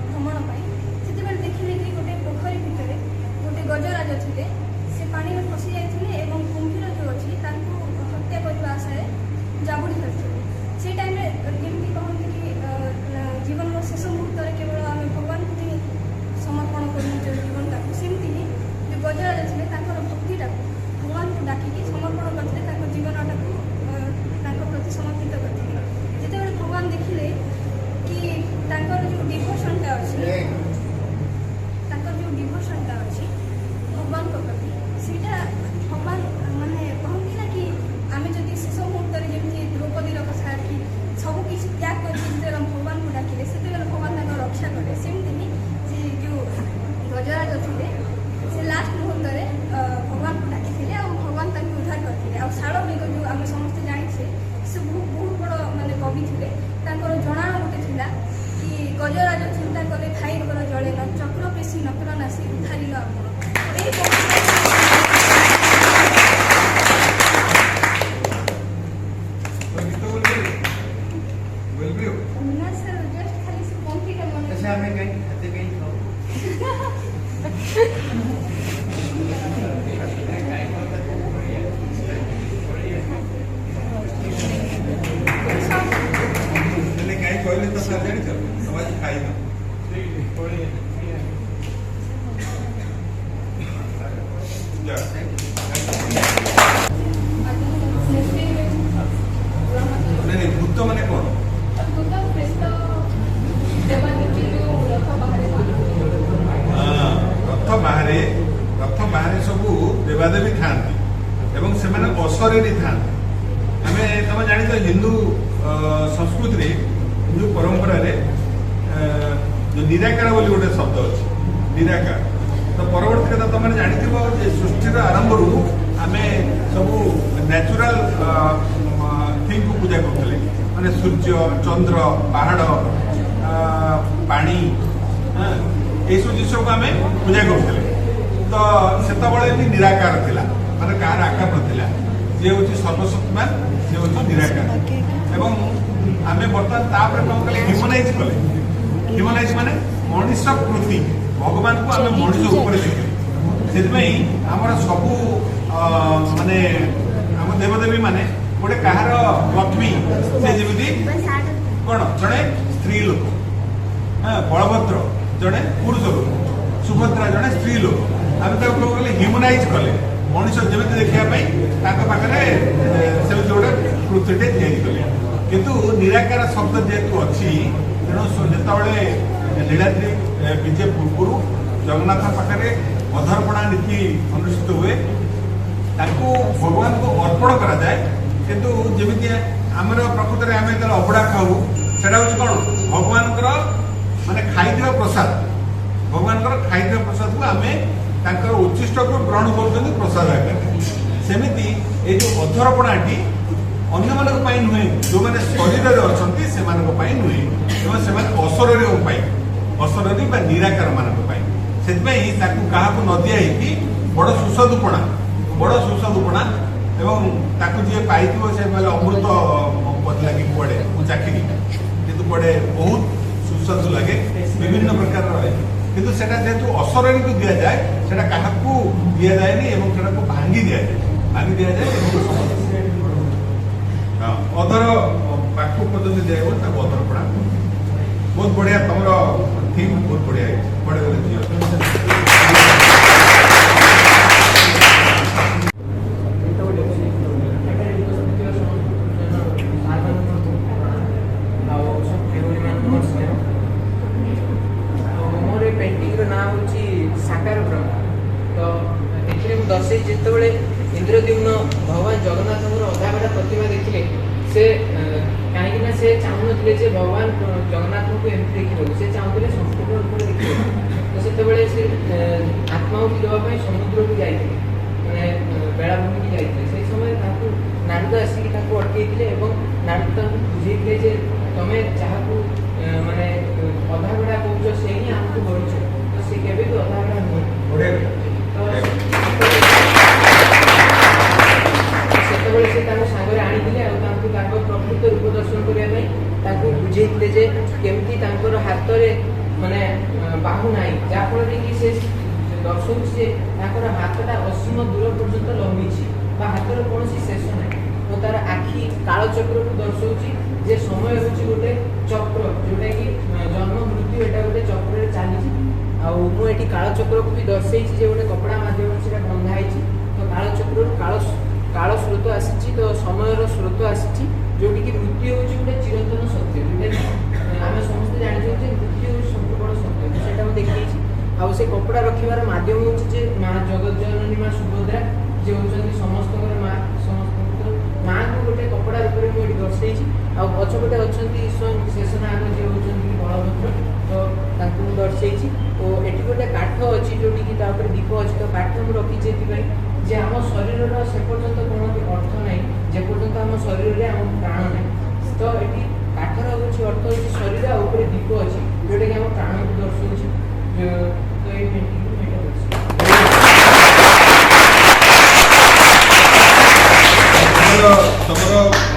ଭ୍ରମଣ ପାଇଁ ସେତେବେଳେ ଦେଖିଲେ କି ଗୋଟେ ପୋଖରୀ ଭିତରେ ଗୋଟେ ଗଜରାଜ ଥିଲେ ସେ ପାଣିରେ ଫସି ଯାଇଥିଲେ ଏବଂ କୁମ୍ଭୀର ଯେଉଁ ଅଛି ତାଙ୍କୁ ହତ୍ୟା କରିବା ଆଶାରେ ଜାବୁଡ଼ି ଧରିଥିଲେ ସେଇ ଟାଇମ୍ରେ ଯେମିତି କହନ୍ତି କି ଜୀବନର ଶେଷ ମୁହୂର୍ତ୍ତରେ କେବଳ ଆମେ ଭଗବାନଙ୍କୁ ହିଁ ସମର୍ପଣ କରୁ ନିଜ ଜୀବନଟାକୁ ସେମିତି ହିଁ ଯେଉଁ ଗଜରାଜ ଥିଲେ ତାଙ୍କର ଭକ୍ତିଟାକୁ ଭଗବାନଙ୍କୁ ଡାକିକି ସମର୍ପଣ କରିଥିଲେ ତାଙ୍କ ଜୀବନଟାକୁ ତାଙ୍କ ପ୍ରତି ସମର୍ପିତ କରିଥିଲେ ଯେତେବେଳେ ଭଗବାନ ଦେଖିଲେ କି ତାଙ୍କର ଯେଉଁ ଡିଭୋସନ୍ଟା ଅଛି ତାଙ୍କର ଯେଉଁ ଡିଭୋସନ୍ଟା ଅଛି ଭଗବାନଙ୍କ ପ୍ରତି ସେଇଟା ଭଗବାନ ମାନେ କହନ୍ତି ନା କି ଆମେ ଯଦି ଶେଷ ମୁହୂର୍ତ୍ତରେ ଯେମିତି ଦ୍ରୌପଦୀର କଥା କି ସବୁ କିଛି ତ୍ୟାଗ କରିକି ଯେତେବେଳେ ଭଗବାନଙ୍କୁ ଡାକିଲେ ସେତେବେଳେ ଭଗବାନ ତାଙ୍କର ରକ୍ଷା କଲେ ସେମିତି ହିଁ ସେ ଯେଉଁ ଗଜରାଜ ଥିଲେ ସେ ଲାଷ୍ଟ ମୁହୂର୍ତ୍ତରେ ଭଗବାନଙ୍କୁ ଡାକିଥିଲେ ଆଉ ଭଗବାନ ତାଙ୍କୁ ଉଦ୍ଧାର କରିଥିଲେ ଆଉ ଶାଳ ବେଗ ଯେଉଁ ଆମେ ସମସ୍ତେ ଜାଣିଛେ ସେ ବହୁତ ବଡ଼ ମାନେ କବି ଥିଲେ ତାଙ୍କର ଜଣାଣ ଗୋଟେ ଥିଲା କି ଗଜରାଜ ଚିନ୍ତା କଲେ ଖାଇ ଘର ଜଳେ ନ ଚକ୍ର ପେଶୀ ନକର ନାସି ଉଦ୍ଧାରିଲ ଆପଣ ଏଇ ନା ସାର୍ ଜଷ୍ଟ ଖାଲି ସେ ପଙ୍କ୍ତିଟା ମନେ ऐसे हमें कहीं खाते कहीं खाओ कहीं कहले तो सर जानी चल समझ खाई ना नहीं भूत मैंने कौन रथ बाहर सब देवादेवी था अशरीरी था आम तुम जान हिंदू संस्कृति हिंदू परंपरा जो निराकार बोली गोटे शब्द अच्छे निराकार तो परवर्ती कथा तुम जान सृष्टिर आरंभ रू आम सब न्याचुराल थिंग को पूजा करते माने सूर्य चंद्र पहाड़ पानी ये सब जिस को आम पूजा करते तो से भी निराकार थिला माने कहार आकार नथिला जे होची सर्वशक्तिमान जे होची निराकार एवं आमे बर्तमान तापर कौन कले ह्यूमनाइज माने मनुष्य कृति भगवान को आमे मनुष्य ऊपर देखिले सेतमै हमर सबु माने हम देवदेवी माने गोटे कहार लक्ष्मी से जेमिति कोन जणे स्त्री लोक बलभद्र जणे पुरुष लोक सुभद्रा जड़े स्त्री लोक आम कले ह्यूमनाइज कले मनीष जमी देखापी पाखे से गोटे पृथ्वीटे या कले किंतु निराकार शब्द जेहेतु अच्छी तेणु जिते नीलाद्री विजय पूर्व जगन्नाथ पाखे अधर्पणा नीति अनुष्ठित हुए भगवान को अर्पण करा जाए किंतु जमी आमर प्रकृत में आम जो अभड़ा खाऊ से कौन भगवान माने खाई प्रसाद भगवान खाई प्रसाद को आम उच्चिष्ट को ग्रहण कर प्रसाद आकार सेमती ये जो अधरपणाटी अन्य मान नुहे जो मैंने शरीर में अच्छा से नुहे एवं से असर असर निराकार मान से क्या न दिखाई बड़ सुस्वादुपणा एवं जी पाई से अमृत लगे पड़े चाकरी कितु पड़े बहुत सुस्वादु लगे विभिन्न प्रकार किंतु सेटा जेहेतु असर को दि जाए से क्या दि जाए भांगी दि जाए अधर पाख पर्यटन दिया अधरपड़ा बहुत बढ़िया तुम थीम बहुत बढ़िया बड़े मोर पेंटिंग ना हूँ साकार ब्रह्म तो ये दर्शे जिते इंद्रद्युम्न भगवान जगन्नाथ अधागढ़ा प्रतिमा देखिले से कहीं से चाहून जे भगवान जगन्नाथ को एमती देखा से चाहते संपूर्ण रूप में देखिए तो से आत्माहुति देवाई समुद्र को जाते मैंने बेलाभूमि की जाते से समय नारद आसिक अटकई नारद बुझे जे तुम्हें जहाँ माने अधागढ़ा कौच से ही आमको गढ़ुच तो सी के अधागढ़ा नुहे से सागर आनी प्रकृत रूप दर्शन करने बुझे जे केमती हाथ में माने बाहु ना जहाँफल कि से दर्शाऊ से हाथटा असीम दूर पर्यंत लंबी हाथ में कौन शेष ना तो तार आखि कालचक्र को दर्शाऊ जे समय हूँ गोटे चक्र जोटा कि जन्म मृत्यु एटा गोटे चक्र चली मुझे कालचक्र को भी दर्शे गोटे कपड़ा मध्यम से बंधाई तो कालचक्र काल स्रोत आसी तो समय स्रोत आसी जोटी की मृत्यु हूँ गोटे चिरंतन सत्य जोटा आम समस्त जानते मृत्यु हूँ सबुठ बड़ सत्य से देखी आउ से कपड़ा रखार मध्यम हूँ माँ जगत जननी माँ सुभद्रा जे हूँ समस्त माँ समस्त माँ को गोटे कपड़ा रूप में मुझे दर्शे पछपटे अच्छा स्वयं शेषनाग जे हूँ बलभद्र तो दर्शे तो ये गोटे काठ अच्छी जोटी की दीप अच्छी तो काठ मुझे रखी जे आम शरीर से पर्यंत कौन अर्थ ना जे पर्यंत आम शरीर में आम प्राण ना तो ये काठर हूँ अर्थ हूँ शरीर आगे दीप अच्छी जोटा कि आम प्राण को दर्शाऊ तो ये पेंटिंग तुम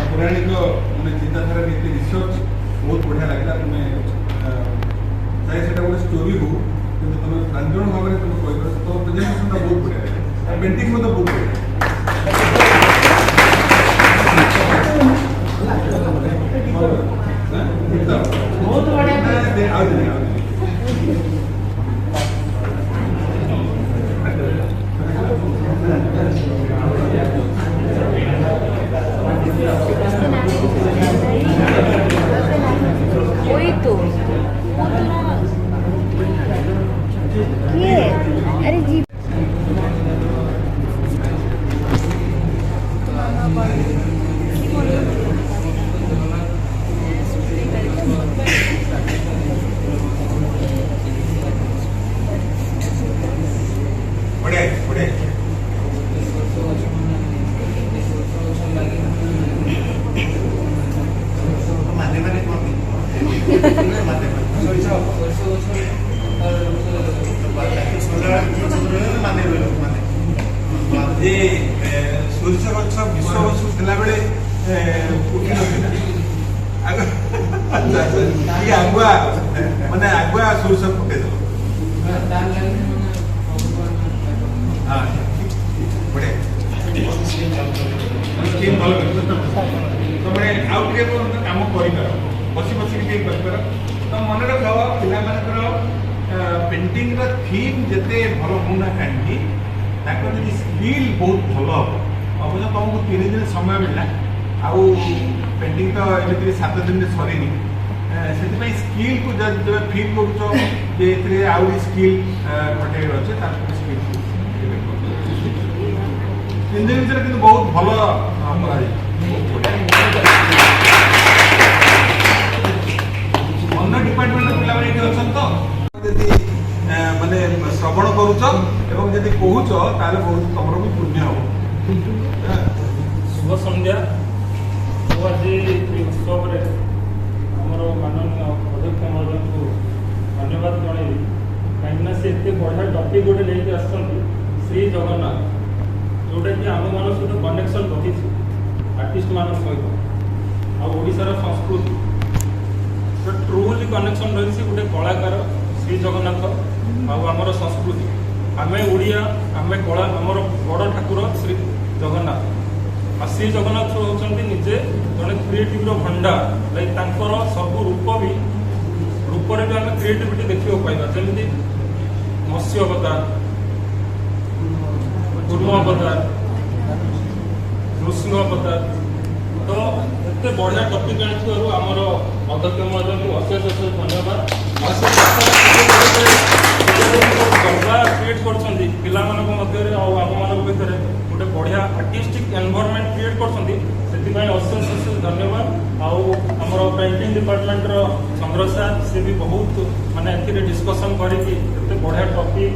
पौराणिक मैंने चिंताधारा रिसर्च बहुत बढ़िया लगे तुम्हें चाहे से गोटे स्टोरी हो कि तुम प्रांजल भाव में तुम कह तो प्रेजेंटेशन बहुत बढ़िया लगे पेंटिंग बहुत बढ़िया बहुत बढ़िया वही तो ये अरे जी सोरिष गछ विश्व बसु थिला बेले उठी नथिला आगुआ माने आगुआ सोरिष पके दो हाँ बड़े स्कीम भल तुम आउ टे काम कर बसी बसी कर तो मन रख पिला पेंटिंग थीम जिते भल होना कहीं स्किल बहुत भल हम अवश्य तुमको 3 दिन समय मिलला आउ पेंटिंग तो एमती 7 दिन सरीनी से स्किल को जब फील कर आउ स्किल घटे अच्छे 3 दिन भर कि बहुत भल अन्य डिपार्टमेंट पिला अच्छा तो माने श्रवण करुच जब कहूच बहुत तुम भी पुण्य हम। शुभ संध्या आज उत्सव आमर माननीय अध्यक्ष महोदय को धन्यवाद जनइबी कहीं से एत बढ़िया टपिक गोटे लेके श्री जगन्नाथ जोटा कि आम मान सहित कनेक्शन रही आर्टिस्ट मान सहित आशार संस्कृति ट्रुली कनेक्शन रही गोटे कलाकार श्री जगन्नाथ आमर संस्कृति आम ओडिया आम कला आमर बड़ ठाकुर श्री जगन्नाथ श्री जगन्नाथ होती निजे जड़े क्रिएटिव भंडार लाइक सब रूप भी रूपरे भी आम क्रिएटिविटी देखा पाइबा जमी मत्स्य अवतार कूर्म अवतार नृसिंह अवतार तो एत बढ़िया टपिक आनी आमर अध्यक्ष महोदय को अशेष अशेष धन्यवाद गरबा क्रिएट कर भितर गोटे बढ़िया आर्टिस्टिक एनवायरनमेंट क्रिएट कर अशेष अशेष धन्यवाद आमर पेंटिंग डिपार्टमेंट चंद्र सार सी भी बहुत माने डिस्कसन करके बढ़िया टपिक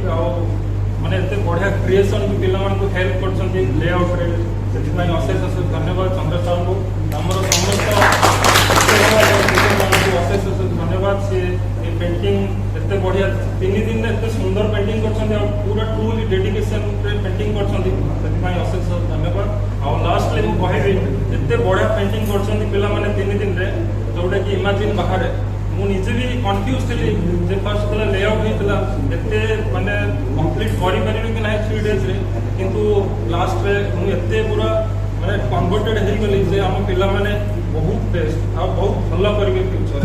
माने एत बढ़िया क्रिएशन भी पिला हेल्प कर लेआउट से अशेष अशेष धन्यवाद चंद्र सार को आमर समस्त अशेष अशेष धन्यवाद सी पेंटिंग एत बढ़िया 3 दिन एत सुंदर पेंटिंग कर पूरा ट्रूली डेडिकेशन पेंटिंग कर अशेष धन्यवाद और लास्ट मुझे कहबी एत बढ़िया पेंटिंग कर 3 दिन जोटा कि इमाजिन बाहर मुझे भी कन्फ्यूज थी फर्स्ट लेआउट होता एत माने कंप्लीट करें कि ना 3 डेज किंतु लास्ट मुझे पूरा माने कन्वर्टेड हो गली आम पिला बहुत बेस्ट आ बहुत भल करेंगे फ्यूचर।